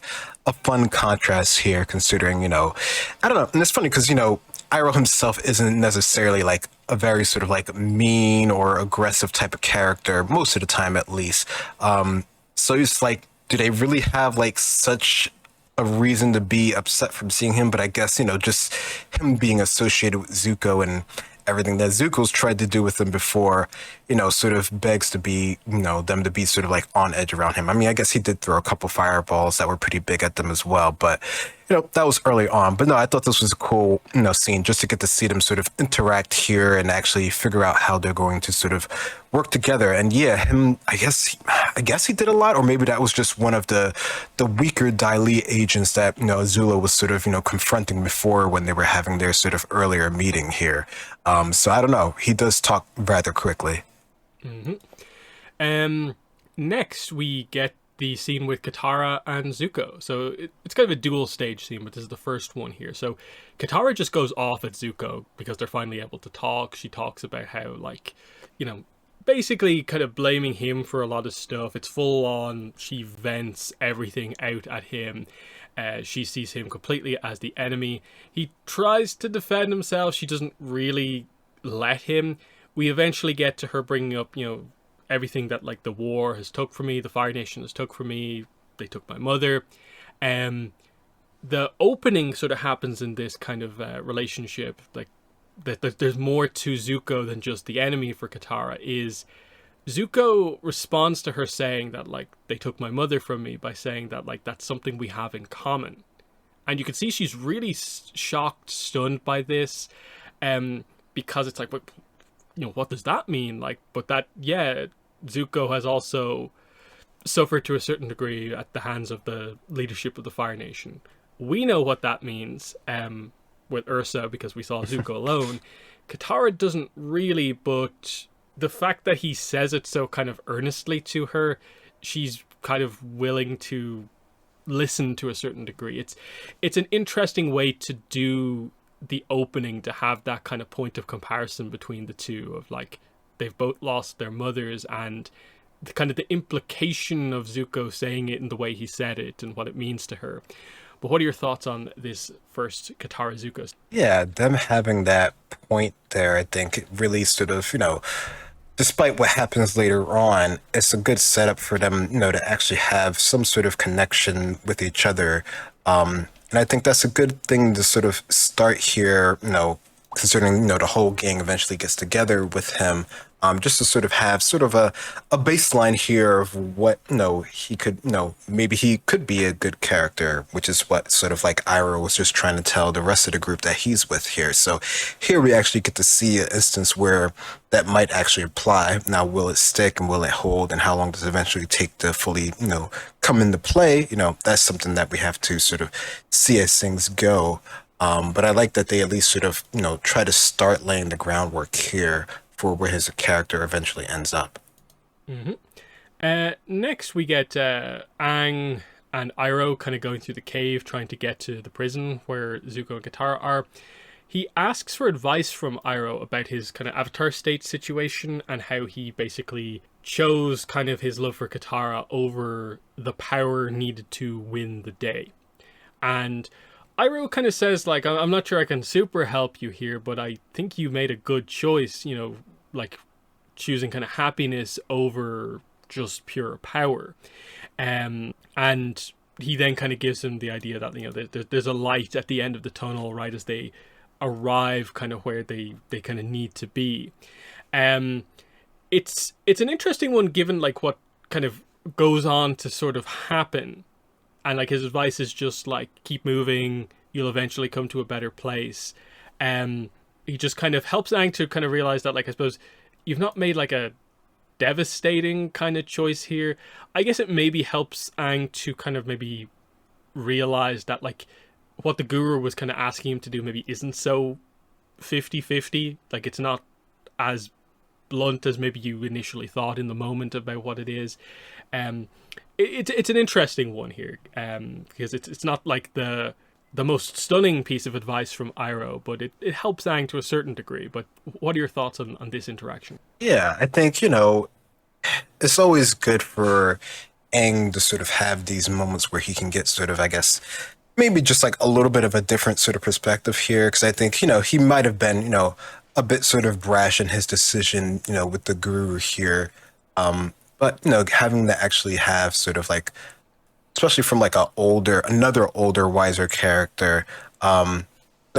a fun contrast here, considering, I don't know. And it's funny because, Iroh himself isn't necessarily like a very sort of like mean or aggressive type of character, most of the time at least. So he's like, do they really have like such a reason to be upset from seeing him? But I guess, just him being associated with Zuko and everything that Zuko's tried to do with him before, sort of begs to be, them to be sort of like on edge around him. I mean, I guess he did throw a couple fireballs that were pretty big at them as well, but that was early on. But no, I thought this was a cool, scene just to get to see them sort of interact here and actually figure out how they're going to sort of work together. And yeah, him, I guess he did a lot, or maybe that was just one of the weaker Dai Li agents that, Azula was sort of, confronting before when they were having their sort of earlier meeting here. So I don't know. He does talk rather quickly. Mm-hmm. Next, we get the scene with Katara and Zuko. So it's kind of a dual stage scene, but this is the first one here. So Katara just goes off at Zuko because they're finally able to talk. She talks about how, like, you know, basically kind of blaming him for a lot of stuff. It's full on. She vents everything out at him. She sees him completely as the enemy. He tries to defend himself. She doesn't really let him. We eventually get to her bringing up, you know, everything that, like, the war has took from me, the Fire Nation has took from me, they took my mother. The opening sort of happens in this kind of relationship, like, that there's more to Zuko than just the enemy for Katara. Is Zuko responds to her saying that, like, they took my mother from me, by saying that, like, that's something we have in common. And you can see she's really shocked, stunned by this, because it's like, what, you know, what does that mean? Like, but that, yeah, Zuko has also suffered to a certain degree at the hands of the leadership of the Fire Nation. We know what that means with Ursa, because we saw Zuko alone. Katara doesn't really, but the fact that he says it so kind of earnestly to her, she's kind of willing to listen to a certain degree. It's an interesting way to do the opening, to have that kind of point of comparison between the two, of like, they've both lost their mothers, and the kind of the implication of Zuko saying it in the way he said it and what it means to her. But what are your thoughts on this first Katara Zuko? Yeah, them having that point there, I think it really sort of, despite what happens later on, it's a good setup for them, to actually have some sort of connection with each other. And I think that's a good thing to sort of start here, considering, the whole gang eventually gets together with him, just to sort of have sort of a baseline here of what, he could, maybe he could be a good character, which is what sort of like Iroh was just trying to tell the rest of the group that he's with here. So here we actually get to see an instance where that might actually apply. Now, will it stick and will it hold, and how long does it eventually take to fully, come into play? That's something that we have to sort of see as things go. But I like that they at least sort of, try to start laying the groundwork here for where his character eventually ends up. Next, we get Aang and Iroh kind of going through the cave, trying to get to the prison where Zuko and Katara are. He asks for advice from Iroh about his kind of Avatar state situation, and how he basically chose kind of his love for Katara over the power needed to win the day. And Iroh kind of says, like, I'm not sure I can super help you here, but I think you made a good choice, like choosing kind of happiness over just pure power. And he then kind of gives him the idea that, there's a light at the end of the tunnel right as they arrive kind of where they kind of need to be. It's an interesting one, given like what kind of goes on to sort of happen. And like his advice is just like, keep moving, you'll eventually come to a better place. He just kind of helps Aang to kind of realize that, like, I suppose you've not made like a devastating kind of choice here. I guess it maybe helps Aang to kind of maybe realize that, like, what the guru was kind of asking him to do maybe isn't so 50-50. Like, it's not as blunt as maybe you initially thought in the moment about what it is. It's an interesting one here, because it's not like the most stunning piece of advice from Iroh, but it helps Aang to a certain degree. But what are your thoughts on this interaction? Yeah, I think, it's always good for Aang to sort of have these moments where he can get sort of, I guess, maybe just like a little bit of a different sort of perspective here. Because I think, he might have been, a bit sort of brash in his decision, with the guru here. But, having to actually have sort of like, especially from like another older, wiser character, to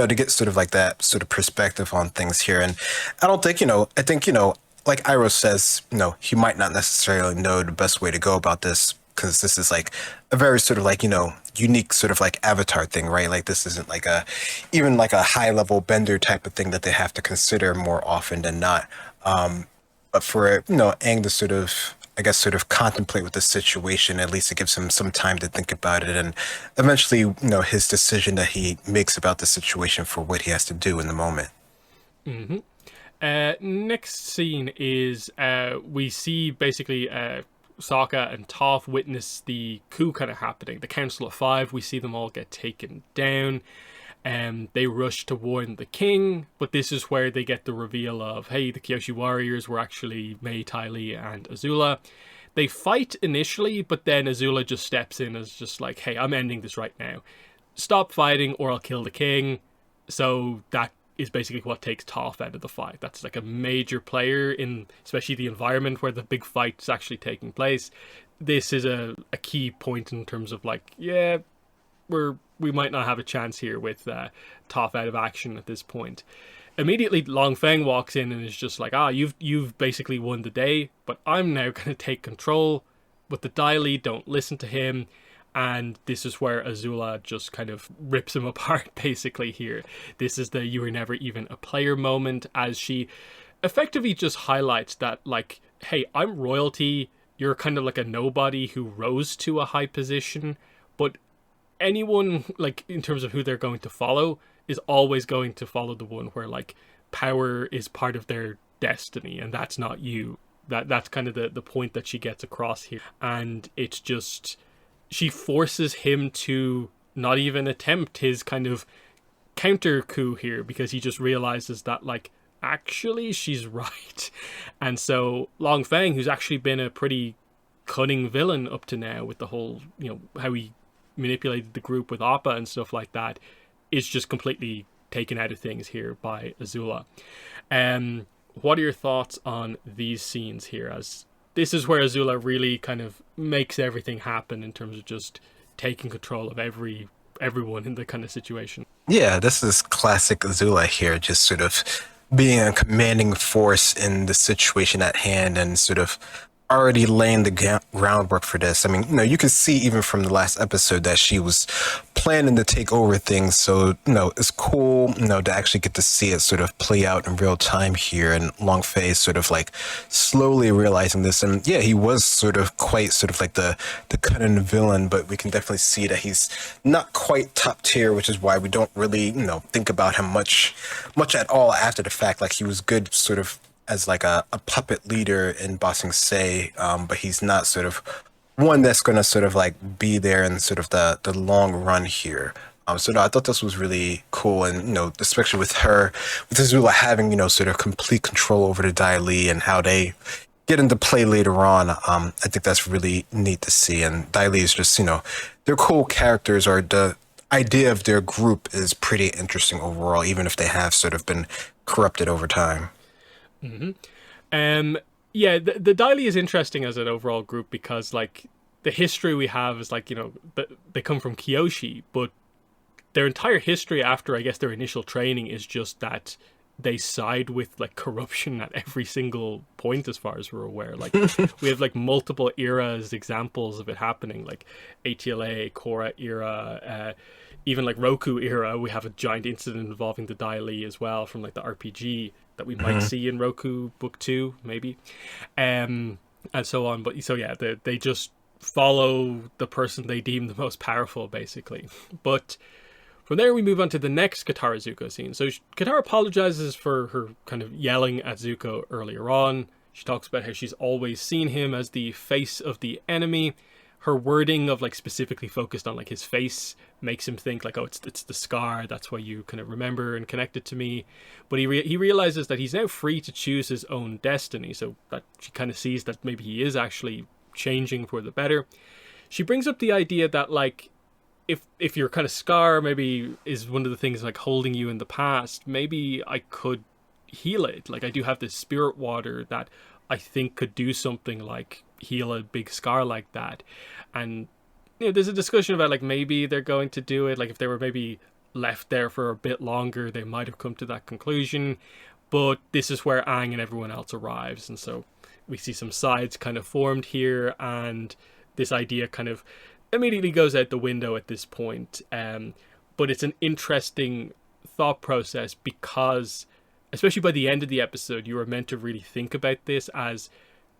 get sort of like that sort of perspective on things here. And I don't think, I think, like Iroh says, he might not necessarily know the best way to go about this, because this is like a very sort of like, unique sort of like Avatar thing, right? Like, this isn't like even like a high level bender type of thing that they have to consider more often than not. But for, Aang to sort of, I guess, sort of contemplate with the situation, at least it gives him some time to think about it, and eventually, his decision that he makes about the situation for what he has to do in the moment. Next scene is we see basically Sokka and Toph witness the coup kind of happening. The Council of Five, we see them all get taken down. They rush to warn the king, but this is where they get the reveal of, hey, the Kyoshi warriors were actually Mei, Ty Lee, and Azula. They fight initially, but then Azula just steps in as just like, hey, I'm ending this right now. Stop fighting or I'll kill the king. So that is basically what takes Toph out of the fight. That's like a major player in especially the environment where the big fight's actually taking place. This is a key point in terms of like, yeah, we might not have a chance here with Toph out of action at this point. Immediately, Long Feng walks in and is just like, you've basically won the day, but I'm now going to take control. But the Dai Li don't listen to him, and this is where Azula just kind of rips him apart, basically, here. This is the you were never even a player moment, as she effectively just highlights that, like, hey, I'm royalty, you're kind of like a nobody who rose to a high position, but anyone, like, in terms of who they're going to follow, is always going to follow the one where, like, power is part of their destiny, and that's not you. That's kind of the point that she gets across here. And it's just, she forces him to not even attempt his kind of counter coup here, because he just realizes that, like, actually she's right. And so Long Feng, who's actually been a pretty cunning villain up to now with the whole, you know, how he manipulated the group with Appa and stuff like that, is just completely taken out of things here by Azula. What are your thoughts on these scenes here, as this is where Azula really kind of makes everything happen in terms of just taking control of everyone in the kind of situation? Yeah, this is classic Azula here, just sort of being a commanding force in the situation at hand and sort of already laying the groundwork for this. I mean, you know, you can see even from the last episode that she was planning to take over things. So, you know, it's cool, you know, to actually get to see it sort of play out in real time here. And Long Fei sort of like slowly realizing this. And yeah, he was sort of quite sort of like the cunning villain, but we can definitely see that he's not quite top tier, which is why we don't really, you know, think about him much at all after the fact. Like, he was good sort of as like a puppet leader in Ba Sing Se, but he's not sort of one that's going to sort of like be there in sort of the long run here. So no, I thought this was really cool, and you know, especially with her, with Azula having, you know, sort of complete control over the Dai Li and how they get into play later on. I think that's really neat to see, and Dai Li is just, you know, they're cool characters, or the idea of their group is pretty interesting overall, even if they have sort of been corrupted over time. Yeah, the Dai Li is interesting as an overall group because, like, the history we have is like, you know, they come from Kyoshi, but their entire history after, I guess, their initial training is just that they side with like corruption at every single point, as far as we're aware. Like, we have like multiple eras examples of it happening, like ATLA, Korra era, even like Roku era. We have a giant incident involving the Dai Li as well from like the RPG that we might see in Roku Book 2, maybe, and so on. But so yeah, they just follow the person they deem the most powerful, basically. But from there, we move on to the next Katara Zuko scene. So Katara apologizes for her kind of yelling at Zuko earlier on. She talks about how she's always seen him as the face of the enemy. Her wording of like specifically focused on like his face makes him think like, oh, it's the scar. That's why you kind of remember and connect it to me. But he realizes that he's now free to choose his own destiny. So that she kind of sees that maybe he is actually changing for the better. She brings up the idea that like, if your kind of scar maybe is one of the things like holding you in the past, maybe I could heal it. Like, I do have this spirit water that I think could do something like heal a big scar like that. And you know, there's a discussion about like maybe they're going to do it, like if they were maybe left there for a bit longer, they might have come to that conclusion. But this is where Aang and everyone else arrives, and so we see some sides kind of formed here, and this idea kind of immediately goes out the window at this point. But it's an interesting thought process because, especially by the end of the episode, you were meant to really think about this as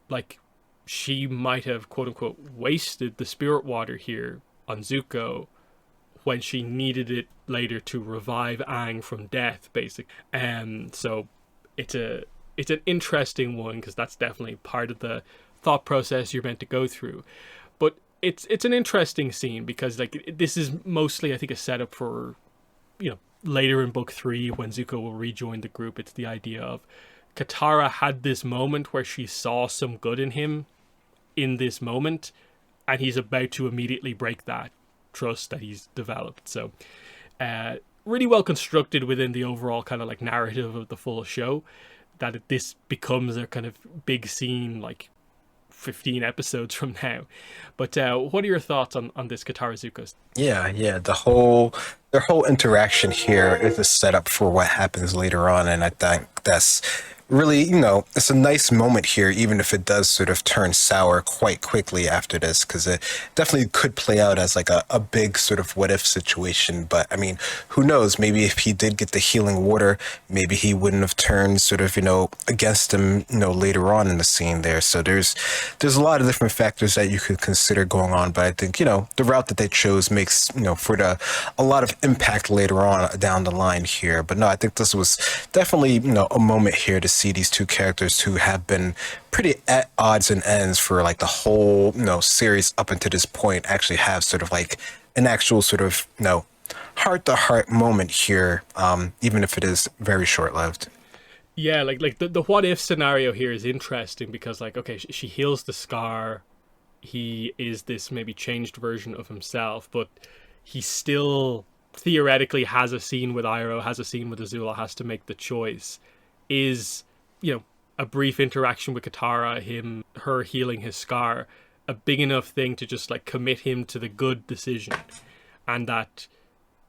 like she might have quote unquote wasted the spirit water here on Zuko when she needed it later to revive Aang from death, basically. So it's an interesting one because that's definitely part of the thought process you're meant to go through. But it's an interesting scene because like this is mostly I think a setup for, you know, later in book 3 when Zuko will rejoin the group. It's the idea of Katara had this moment where she saw some good in him in this moment, and he's about to immediately break that trust that he's developed. So really well constructed within the overall kind of like narrative of the full show, that this becomes a kind of big scene like 15 episodes from now. But what are your thoughts on this Katara Zuko? Yeah, their whole interaction here is a setup for what happens later on, and I think that's really, it's a nice moment here, even if it does sort of turn sour quite quickly after this, because it definitely could play out as like a big sort of what if situation. But I mean, who knows? Maybe if he did get the healing water, maybe he wouldn't have turned sort of, against him, later on in the scene there. So there's a lot of different factors that you could consider going on. But I think, the route that they chose makes, for a lot of impact later on down the line here. But no, I think this was definitely, a moment here to see these two characters who have been pretty at odds and ends for like the whole series up until this point actually have sort of like an actual sort of heart to heart moment here, even if it is very short lived. Yeah, like the what if scenario here is interesting because like, okay, she heals the scar, he is this maybe changed version of himself, but he still theoretically has a scene with Iroh, has a scene with Azula, has to make the choice. Is, a brief interaction with Katara, her healing his scar, a big enough thing to just like commit him to the good decision, and that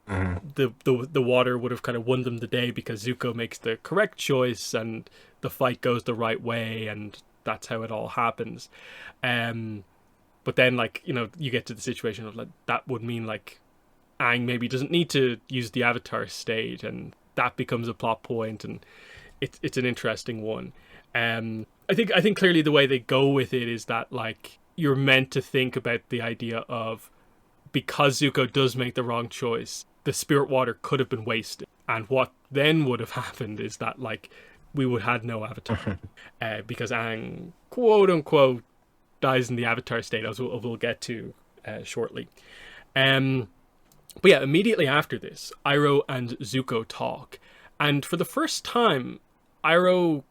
the water would have kind of won them the day because Zuko makes the correct choice and the fight goes the right way, and that's how it all happens. But then like, you get to the situation of like that would mean like Aang maybe doesn't need to use the Avatar state, and that becomes a plot point, and it's an interesting one. I think clearly the way they go with it is that like you're meant to think about the idea of, because Zuko does make the wrong choice, the spirit water could have been wasted, and what then would have happened is that like we would have had no Avatar, because Aang quote unquote dies in the Avatar state, as we'll get to shortly. But yeah, immediately after this, Iroh and Zuko talk, and for the first time, Iroh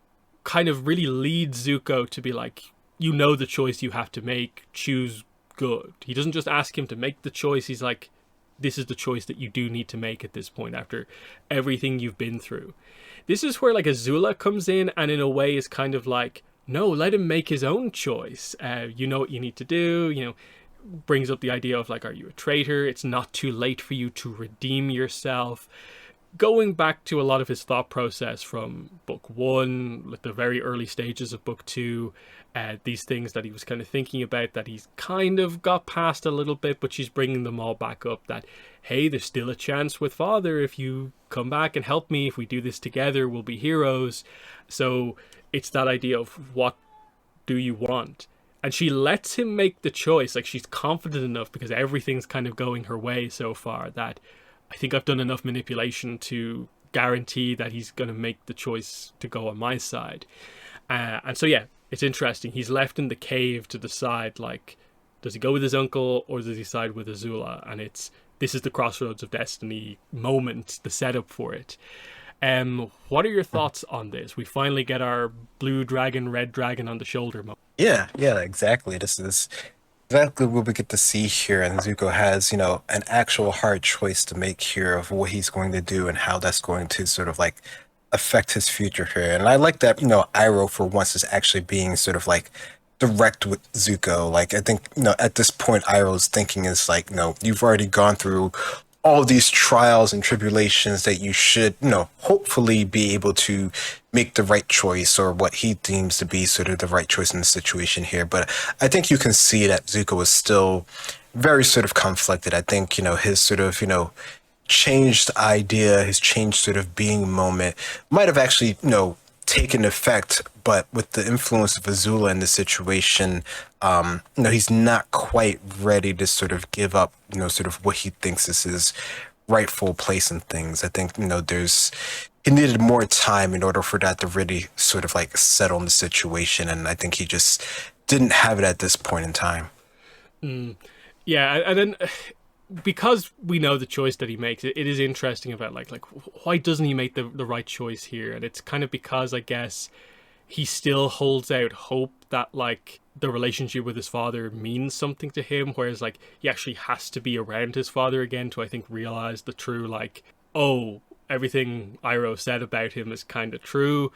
kind of really leads Zuko to be like, the choice you have to make, choose good. He doesn't just ask him to make the choice, he's like, this is the choice that you do need to make at this point after everything you've been through. This is where like Azula comes in and in a way is kind of like, no, let him make his own choice. You know what you need to do, brings up the idea of like, are you a traitor? It's not too late for you to redeem yourself. Going back to a lot of his thought process from book 1, like the very early stages of book 2, these things that he was kind of thinking about that he's kind of got past a little bit, but she's bringing them all back up, that, hey, there's still a chance with Father if you come back and help me. If we do this together, we'll be heroes. So it's that idea of what do you want? And she lets him make the choice. Like, she's confident enough because everything's kind of going her way so far that I think I've done enough manipulation to guarantee that he's going to make the choice to go on my side. And so, yeah, it's interesting. He's left in the cave to decide, like, does he go with his uncle or does he side with Azula? And this is the Crossroads of Destiny moment, the setup for it. What are your thoughts on this? We finally get our blue dragon, red dragon on the shoulder moment. Yeah, exactly. This is exactly what we get to see here, and Zuko has, an actual hard choice to make here of what he's going to do and how that's going to sort of like affect his future here. And I like that, Iroh for once is actually being sort of like direct with Zuko. Like, I think, at this point, Iroh's thinking is like, you've already gone through all these trials and tribulations that you should, hopefully be able to make the right choice, or what he deems to be sort of the right choice in the situation here. But I think you can see that Zuko is still very sort of conflicted. I think, his sort of, changed idea, his changed sort of being moment might have actually, taken effect, but with the influence of Azula in the situation, he's not quite ready to sort of give up, sort of what he thinks is his rightful place in things. I think, he needed more time in order for that to really sort of like settle in the situation. And I think he just didn't have it at this point in time. Yeah, and then because we know the choice that he makes, it is interesting about like why doesn't he make the right choice here? And it's kind of because I guess he still holds out hope that like the relationship with his father means something to him, whereas like he actually has to be around his father again to I think realize the true like, oh, everything Iroh said about him is kind of true.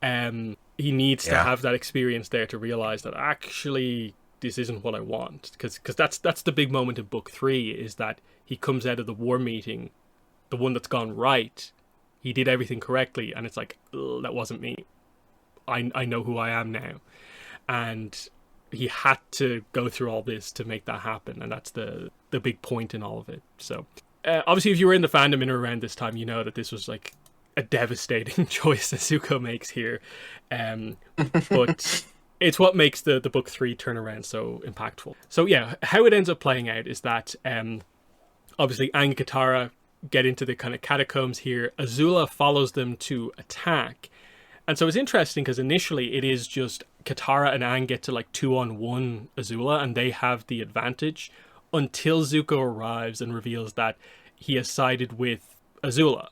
He needs to Yeah. have that experience there to realize that actually this isn't what I want, because that's the big moment in book 3 is that he comes out of the war meeting, the one that's gone right. He did everything correctly, and it's like, "Ugh, that wasn't me. I know who I am now," and he had to go through all this to make that happen, and that's the big point in all of it. So obviously, if you were in the fandom in or around this time, you know that this was like a devastating choice that Zuko makes here, but it's what makes the book 3 turnaround so impactful. So yeah, how it ends up playing out is that obviously Aang and Katara get into the kind of catacombs here. Azula follows them to attack. And so it's interesting because initially it is just Katara and Aang get to like 2-on-1 Azula and they have the advantage until Zuko arrives and reveals that he has sided with Azula.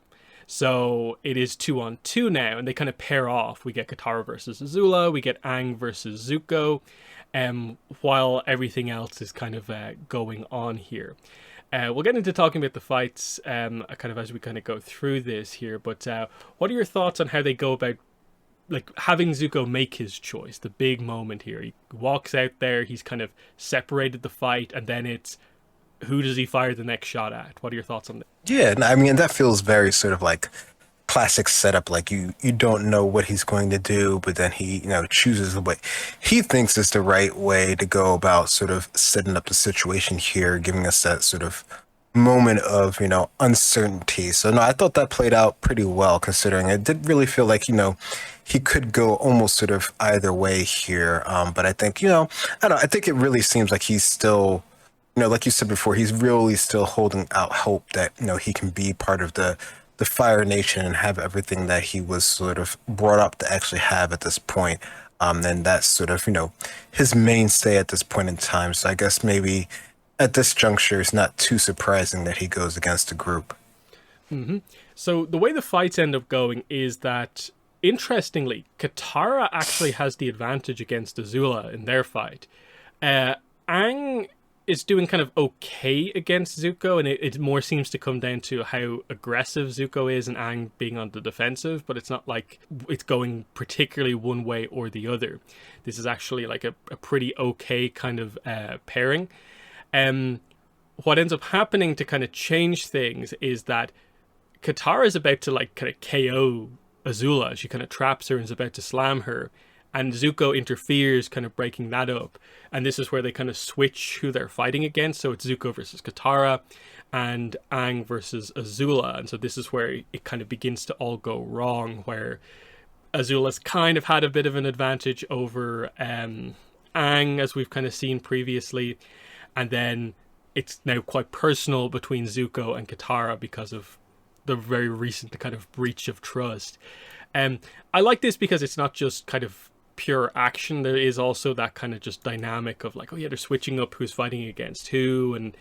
So it is 2-on-2 now, and they kind of pair off. We get Katara versus Azula, we get Aang versus Zuko, while everything else is kind of going on here. We'll get into talking about the fights kind of as we kind of go through this here, but what are your thoughts on how they go about like having Zuko make his choice, the big moment here? He walks out there, he's kind of separated the fight, and then it's who does he fire the next shot at? What are your thoughts on that? Yeah, and I mean that feels very sort of like classic setup. Like you don't know what he's going to do, but then he chooses what he thinks is the right way to go about sort of setting up the situation here, giving us that sort of moment of uncertainty. So no, I thought that played out pretty well considering it did really feel like he could go almost sort of either way here. But I think I don't know, I think it really seems like he's still like you said before, he's really still holding out hope that, he can be part of the Fire Nation and have everything that he was sort of brought up to actually have at this point. And that's sort of, his mainstay at this point in time. So I guess maybe at this juncture, it's not too surprising that he goes against the group. So the way the fights end up going is that, interestingly, Katara actually has the advantage against Azula in their fight. Aang is doing kind of okay against Zuko, and it more seems to come down to how aggressive Zuko is and Aang being on the defensive, but it's not like it's going particularly one way or the other. This is actually like a pretty okay kind of pairing. What ends up happening to kind of change things is that Katara is about to like kind of KO Azula. She kind of traps her and is about to slam her, and Zuko interferes, kind of breaking that up. And this is where they kind of switch who they're fighting against. So it's Zuko versus Katara and Aang versus Azula. And so this is where it kind of begins to all go wrong, where Azula's kind of had a bit of an advantage over Aang, as we've kind of seen previously. And then it's now quite personal between Zuko and Katara because of the very recent kind of breach of trust. I like this because it's not just kind of pure action. There is also that kind of just dynamic of like, oh yeah, they're switching up who's fighting against who, and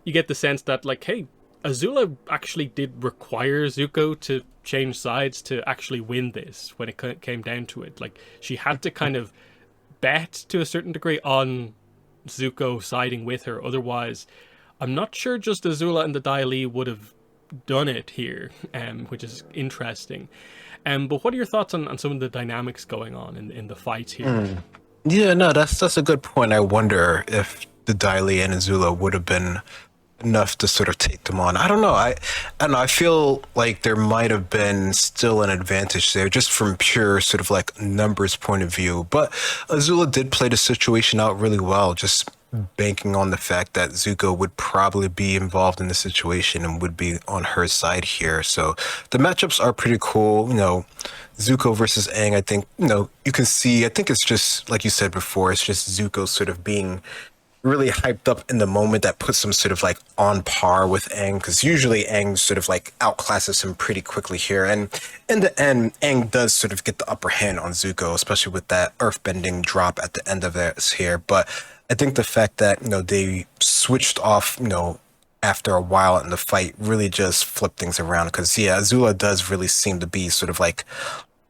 you get the sense that like, hey, Azula actually did require Zuko to change sides to actually win this when it came down to it. Like, she had to kind of bet to a certain degree on Zuko siding with her. Otherwise, I'm not sure just Azula and the Dai Li would have done it here, which is interesting. But what are your thoughts on some of the dynamics going on in the fights here? Yeah, no, that's a good point. I wonder if the Dai Li and Azula would have been enough to sort of take them on. I don't know. I don't know. I feel like there might have been still an advantage there, just from pure sort of like numbers point of view. But Azula did play the situation out really well, just banking on the fact that Zuko would probably be involved in the situation and would be on her side here. So the matchups are pretty cool. Zuko versus Aang, I think, you can see, I think it's just, like you said before, it's just Zuko sort of being really hyped up in the moment that puts him sort of like on par with Aang, because usually Aang sort of like outclasses him pretty quickly here. And in the end, Aang does sort of get the upper hand on Zuko, especially with that earthbending drop at the end of this here. But I think the fact that, they switched off, after a while in the fight really just flipped things around. Because, yeah, Azula does really seem to be sort of like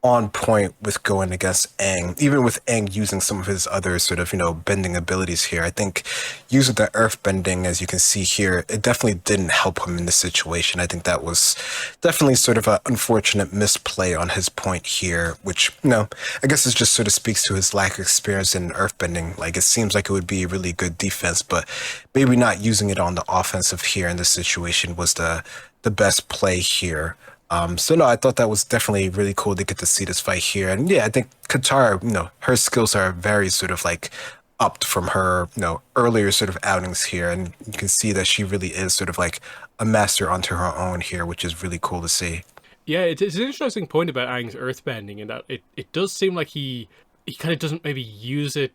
on point with going against Aang, even with Aang using some of his other sort of, bending abilities here. I think using the earth bending, as you can see here, it definitely didn't help him in this situation. I think that was definitely sort of an unfortunate misplay on his point here, which, I guess it just sort of speaks to his lack of experience in earth bending. Like, it seems like it would be a really good defense, but maybe not using it on the offensive here in this situation was the best play here. So no, I thought that was definitely really cool to get to see this fight here. And yeah, I think Katara, her skills are very sort of like upped from her, earlier sort of outings here. And you can see that she really is sort of like a master onto her own here, which is really cool to see. Yeah, it's an interesting point about Aang's earthbending in that it does seem like he kind of doesn't maybe use it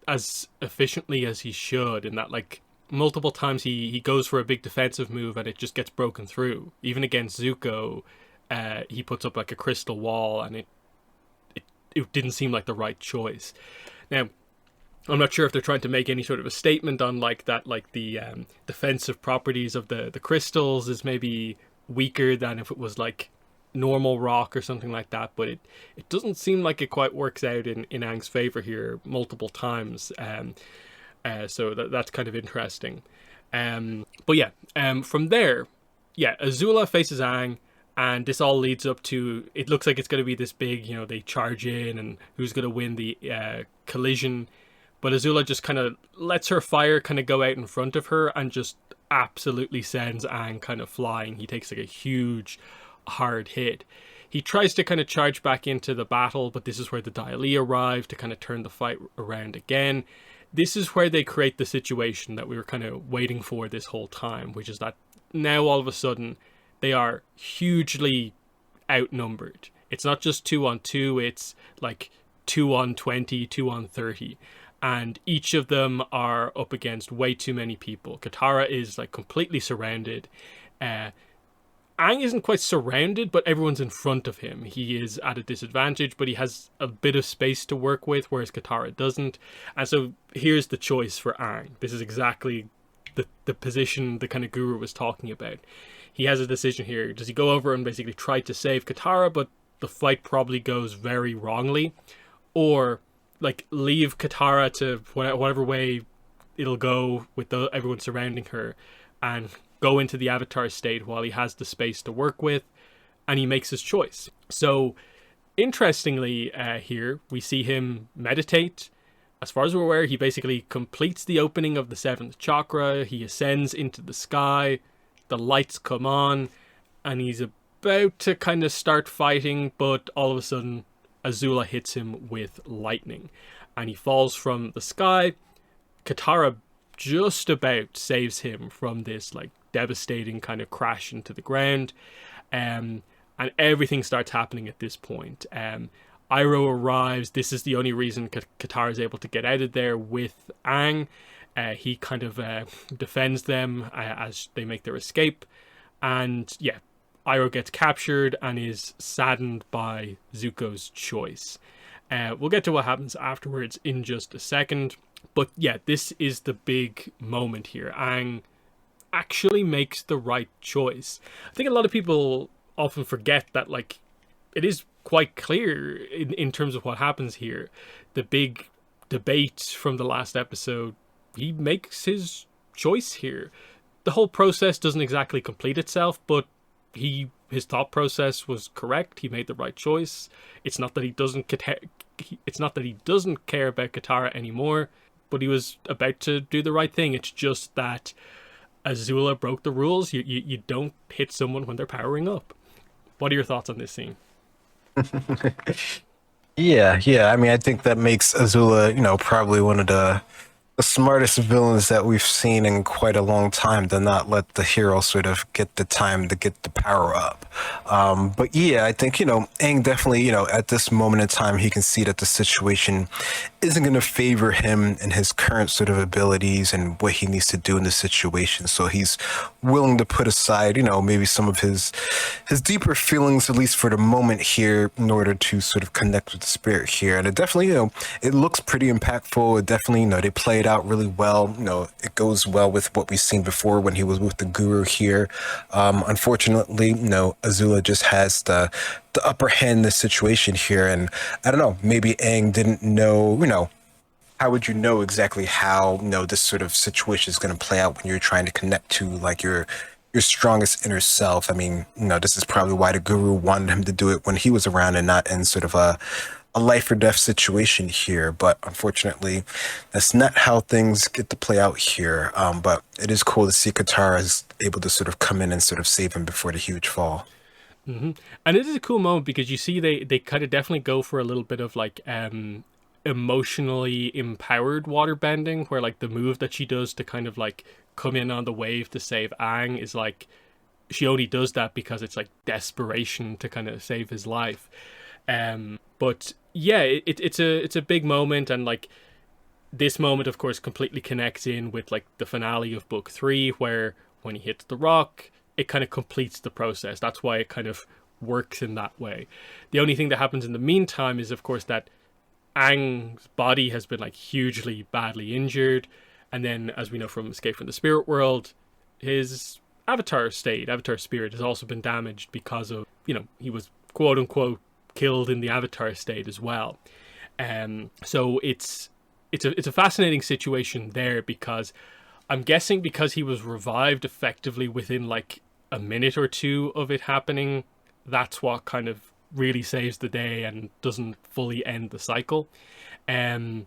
as efficiently as he should, in that like multiple times he goes for a big defensive move and it just gets broken through. Even against Zuko, he puts up like a crystal wall and it didn't seem like the right choice. Now, I'm not sure if they're trying to make any sort of a statement on like that, like the defensive properties of the crystals is maybe weaker than if it was like normal rock or something like that, but it doesn't seem like it quite works out in Aang's favor here multiple times. So that's kind of interesting. But yeah, from there, yeah, Azula faces Aang, and this all leads up to, it looks like it's going to be this big, they charge in and who's going to win the collision. But Azula just kind of lets her fire kind of go out in front of her and just absolutely sends Aang kind of flying. He takes like a huge, hard hit. He tries to kind of charge back into the battle, but this is where the Dai Li arrive to kind of turn the fight around again. This is where they create the situation that we were kind of waiting for this whole time, which is that now all of a sudden they are hugely outnumbered. It's not just 2-on-2, it's like 2-on-20, 2-on-30. And each of them are up against way too many people. Katara is like completely surrounded. Aang isn't quite surrounded, but everyone's in front of him. He is at a disadvantage, but he has a bit of space to work with, whereas Katara doesn't. And so here's the choice for Aang. This is exactly the position the kind of guru was talking about. He has a decision here. Does he go over and basically try to save Katara, but the fight probably goes very wrongly? Or like leave Katara to whatever way it'll go with everyone surrounding her and go into the Avatar state while he has the space to work with, and he makes his choice. So, interestingly, here we see him meditate. As far as we're aware, he basically completes the opening of the 7th chakra, he ascends into the sky, the lights come on, and he's about to kind of start fighting, but all of a sudden, Azula hits him with lightning, and he falls from the sky. Katara just about saves him from this like devastating kind of crash into the ground, and everything starts happening at this point. Iroh arrives. This is the only reason Katara is able to get out of there with Aang. He kind of defends them as they make their escape, and yeah, Iroh gets captured and is saddened by Zuko's choice. We'll get to what happens afterwards in just a second. But yeah, this is the big moment here. Aang actually makes the right choice. I think a lot of people often forget that, like, it is quite clear in terms of what happens here. The big debate from the last episode, he makes his choice here. The whole process doesn't exactly complete itself, but his thought process was correct. He made the right choice. It's not that he doesn't care about Katara anymore, but he was about to do the right thing. It's just that Azula broke the rules. You don't hit someone when they're powering up. What are your thoughts on this scene? Yeah. I mean, I think that makes Azula, probably one of the the smartest villains that we've seen in quite a long time to not let the hero sort of get the time to get the power up. But yeah, I think, Aang definitely, at this moment in time, he can see that the situation isn't going to favor him and his current sort of abilities and what he needs to do in the situation. So he's willing to put aside, maybe some of his deeper feelings, at least for the moment here, in order to sort of connect with the spirit here. And it definitely, it looks pretty impactful. It definitely, they play it out really well. It goes well with what we've seen before when he was with the guru here. Unfortunately, Azula just has the upper hand in this situation here. And I don't know, maybe Aang didn't know, how would you know exactly how, this sort of situation is going to play out when you're trying to connect to like your strongest inner self? I mean, this is probably why the guru wanted him to do it when he was around and not in sort of a life or death situation here. But unfortunately, that's not how things get to play out here. But it is cool to see Katara is able to sort of come in and sort of save him before the huge fall. And it is a cool moment because you see they kind of definitely go for a little bit of like emotionally empowered water bending, where like the move that she does to kind of like come in on the wave to save Aang is like she only does that because it's like desperation to kind of save his life. But yeah, it's a big moment, and like this moment, of course, completely connects in with like the finale of book 3, where when he hits the rock, it kind of completes the process. That's why it kind of works in that way. The only thing that happens in the meantime is, of course, that Aang's body has been like hugely badly injured, and then, as we know from Escape from the Spirit World, his avatar spirit has also been damaged because of, he was quote unquote killed in the avatar state as well. So it's a fascinating situation there, because I'm guessing because he was revived effectively within like a minute or two of it happening, that's what kind of really saves the day and doesn't fully end the cycle. And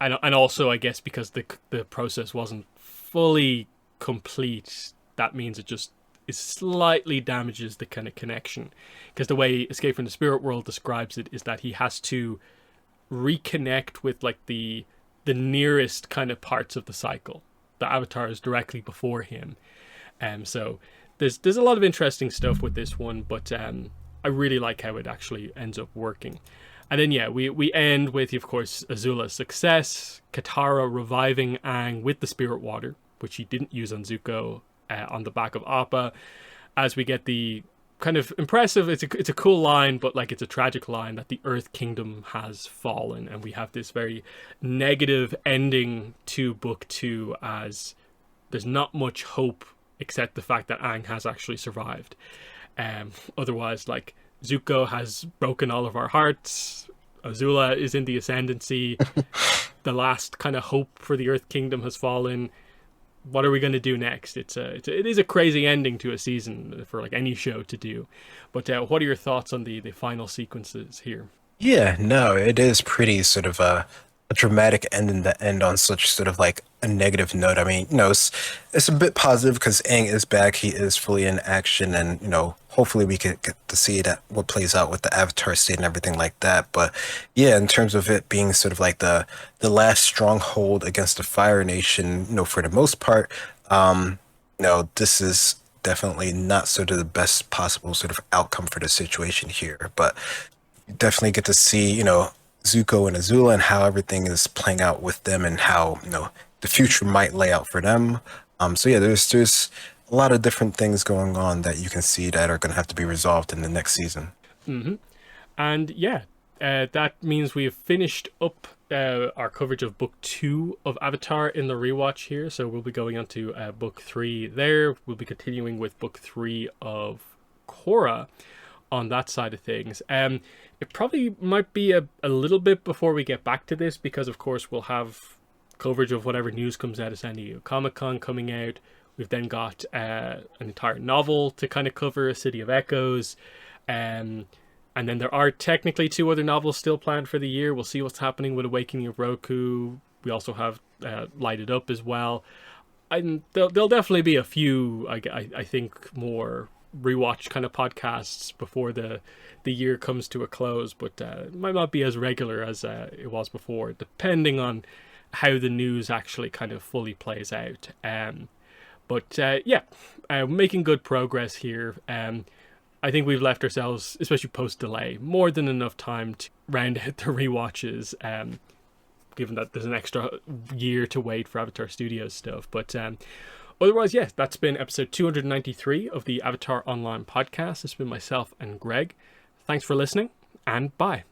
also, I guess, because the process wasn't fully complete, that means it just is slightly damages the kind of connection. Because the way Escape from the Spirit World describes it is that he has to reconnect with like the nearest kind of parts of the cycle. The avatar is directly before him. So there's a lot of interesting stuff with this one, but I really like how it actually ends up working. And then, yeah, we end with, of course, Azula's success, Katara reviving Aang with the spirit water, which he didn't use on Zuko, on the back of Appa, as we get the kind of impressive, it's a cool line, but like it's a tragic line, that the Earth Kingdom has fallen, and we have this very negative ending to book 2, as there's not much hope except the fact that Aang has actually survived. Otherwise, like, Zuko has broken all of our hearts, Azula is in the ascendancy, the last kind of hope for the Earth Kingdom has fallen. What are we going to do next? It is a crazy ending to a season for like any show to do. But what are your thoughts on the final sequences here? Yeah, no, it is pretty sort of a dramatic ending to end on such sort of like a negative note. I mean, it's a bit positive because Aang is back, he is fully in action, and hopefully we can get to see that what plays out with the Avatar state and everything like that. But yeah, in terms of it being sort of like the last stronghold against the Fire Nation, for the most part, this is definitely not sort of the best possible sort of outcome for the situation here. But you definitely get to see, Zuko and Azula and how everything is playing out with them and how, the future might lay out for them. So yeah, there's a lot of different things going on that you can see that are going to have to be resolved in the next season. And yeah, that means we've finished up our coverage of book 2 of Avatar in the rewatch here. So we'll be going on to book 3 there. We'll be continuing with book 3 of Korra on that side of things. It probably might be a little bit before we get back to this, because of course we'll have coverage of whatever news comes out of San Diego Comic-Con coming out. We've then got an entire novel to kind of cover, A City of Echoes. And then there are technically 2 other novels still planned for the year. We'll see what's happening with Awakening of Roku. We also have Light It Up as well. And there'll definitely be a few, I think, more rewatch kind of podcasts before the year comes to a close, but it might not be as regular as it was before, depending on how the news actually kind of fully plays out. Making good progress here. I think we've left ourselves, especially post-delay, more than enough time to round out the rewatches, given that there's an extra year to wait for Avatar Studios stuff. But otherwise, yes, that's been episode 293 of the Avatar Online podcast. It's been myself and Greg. Thanks for listening, and bye.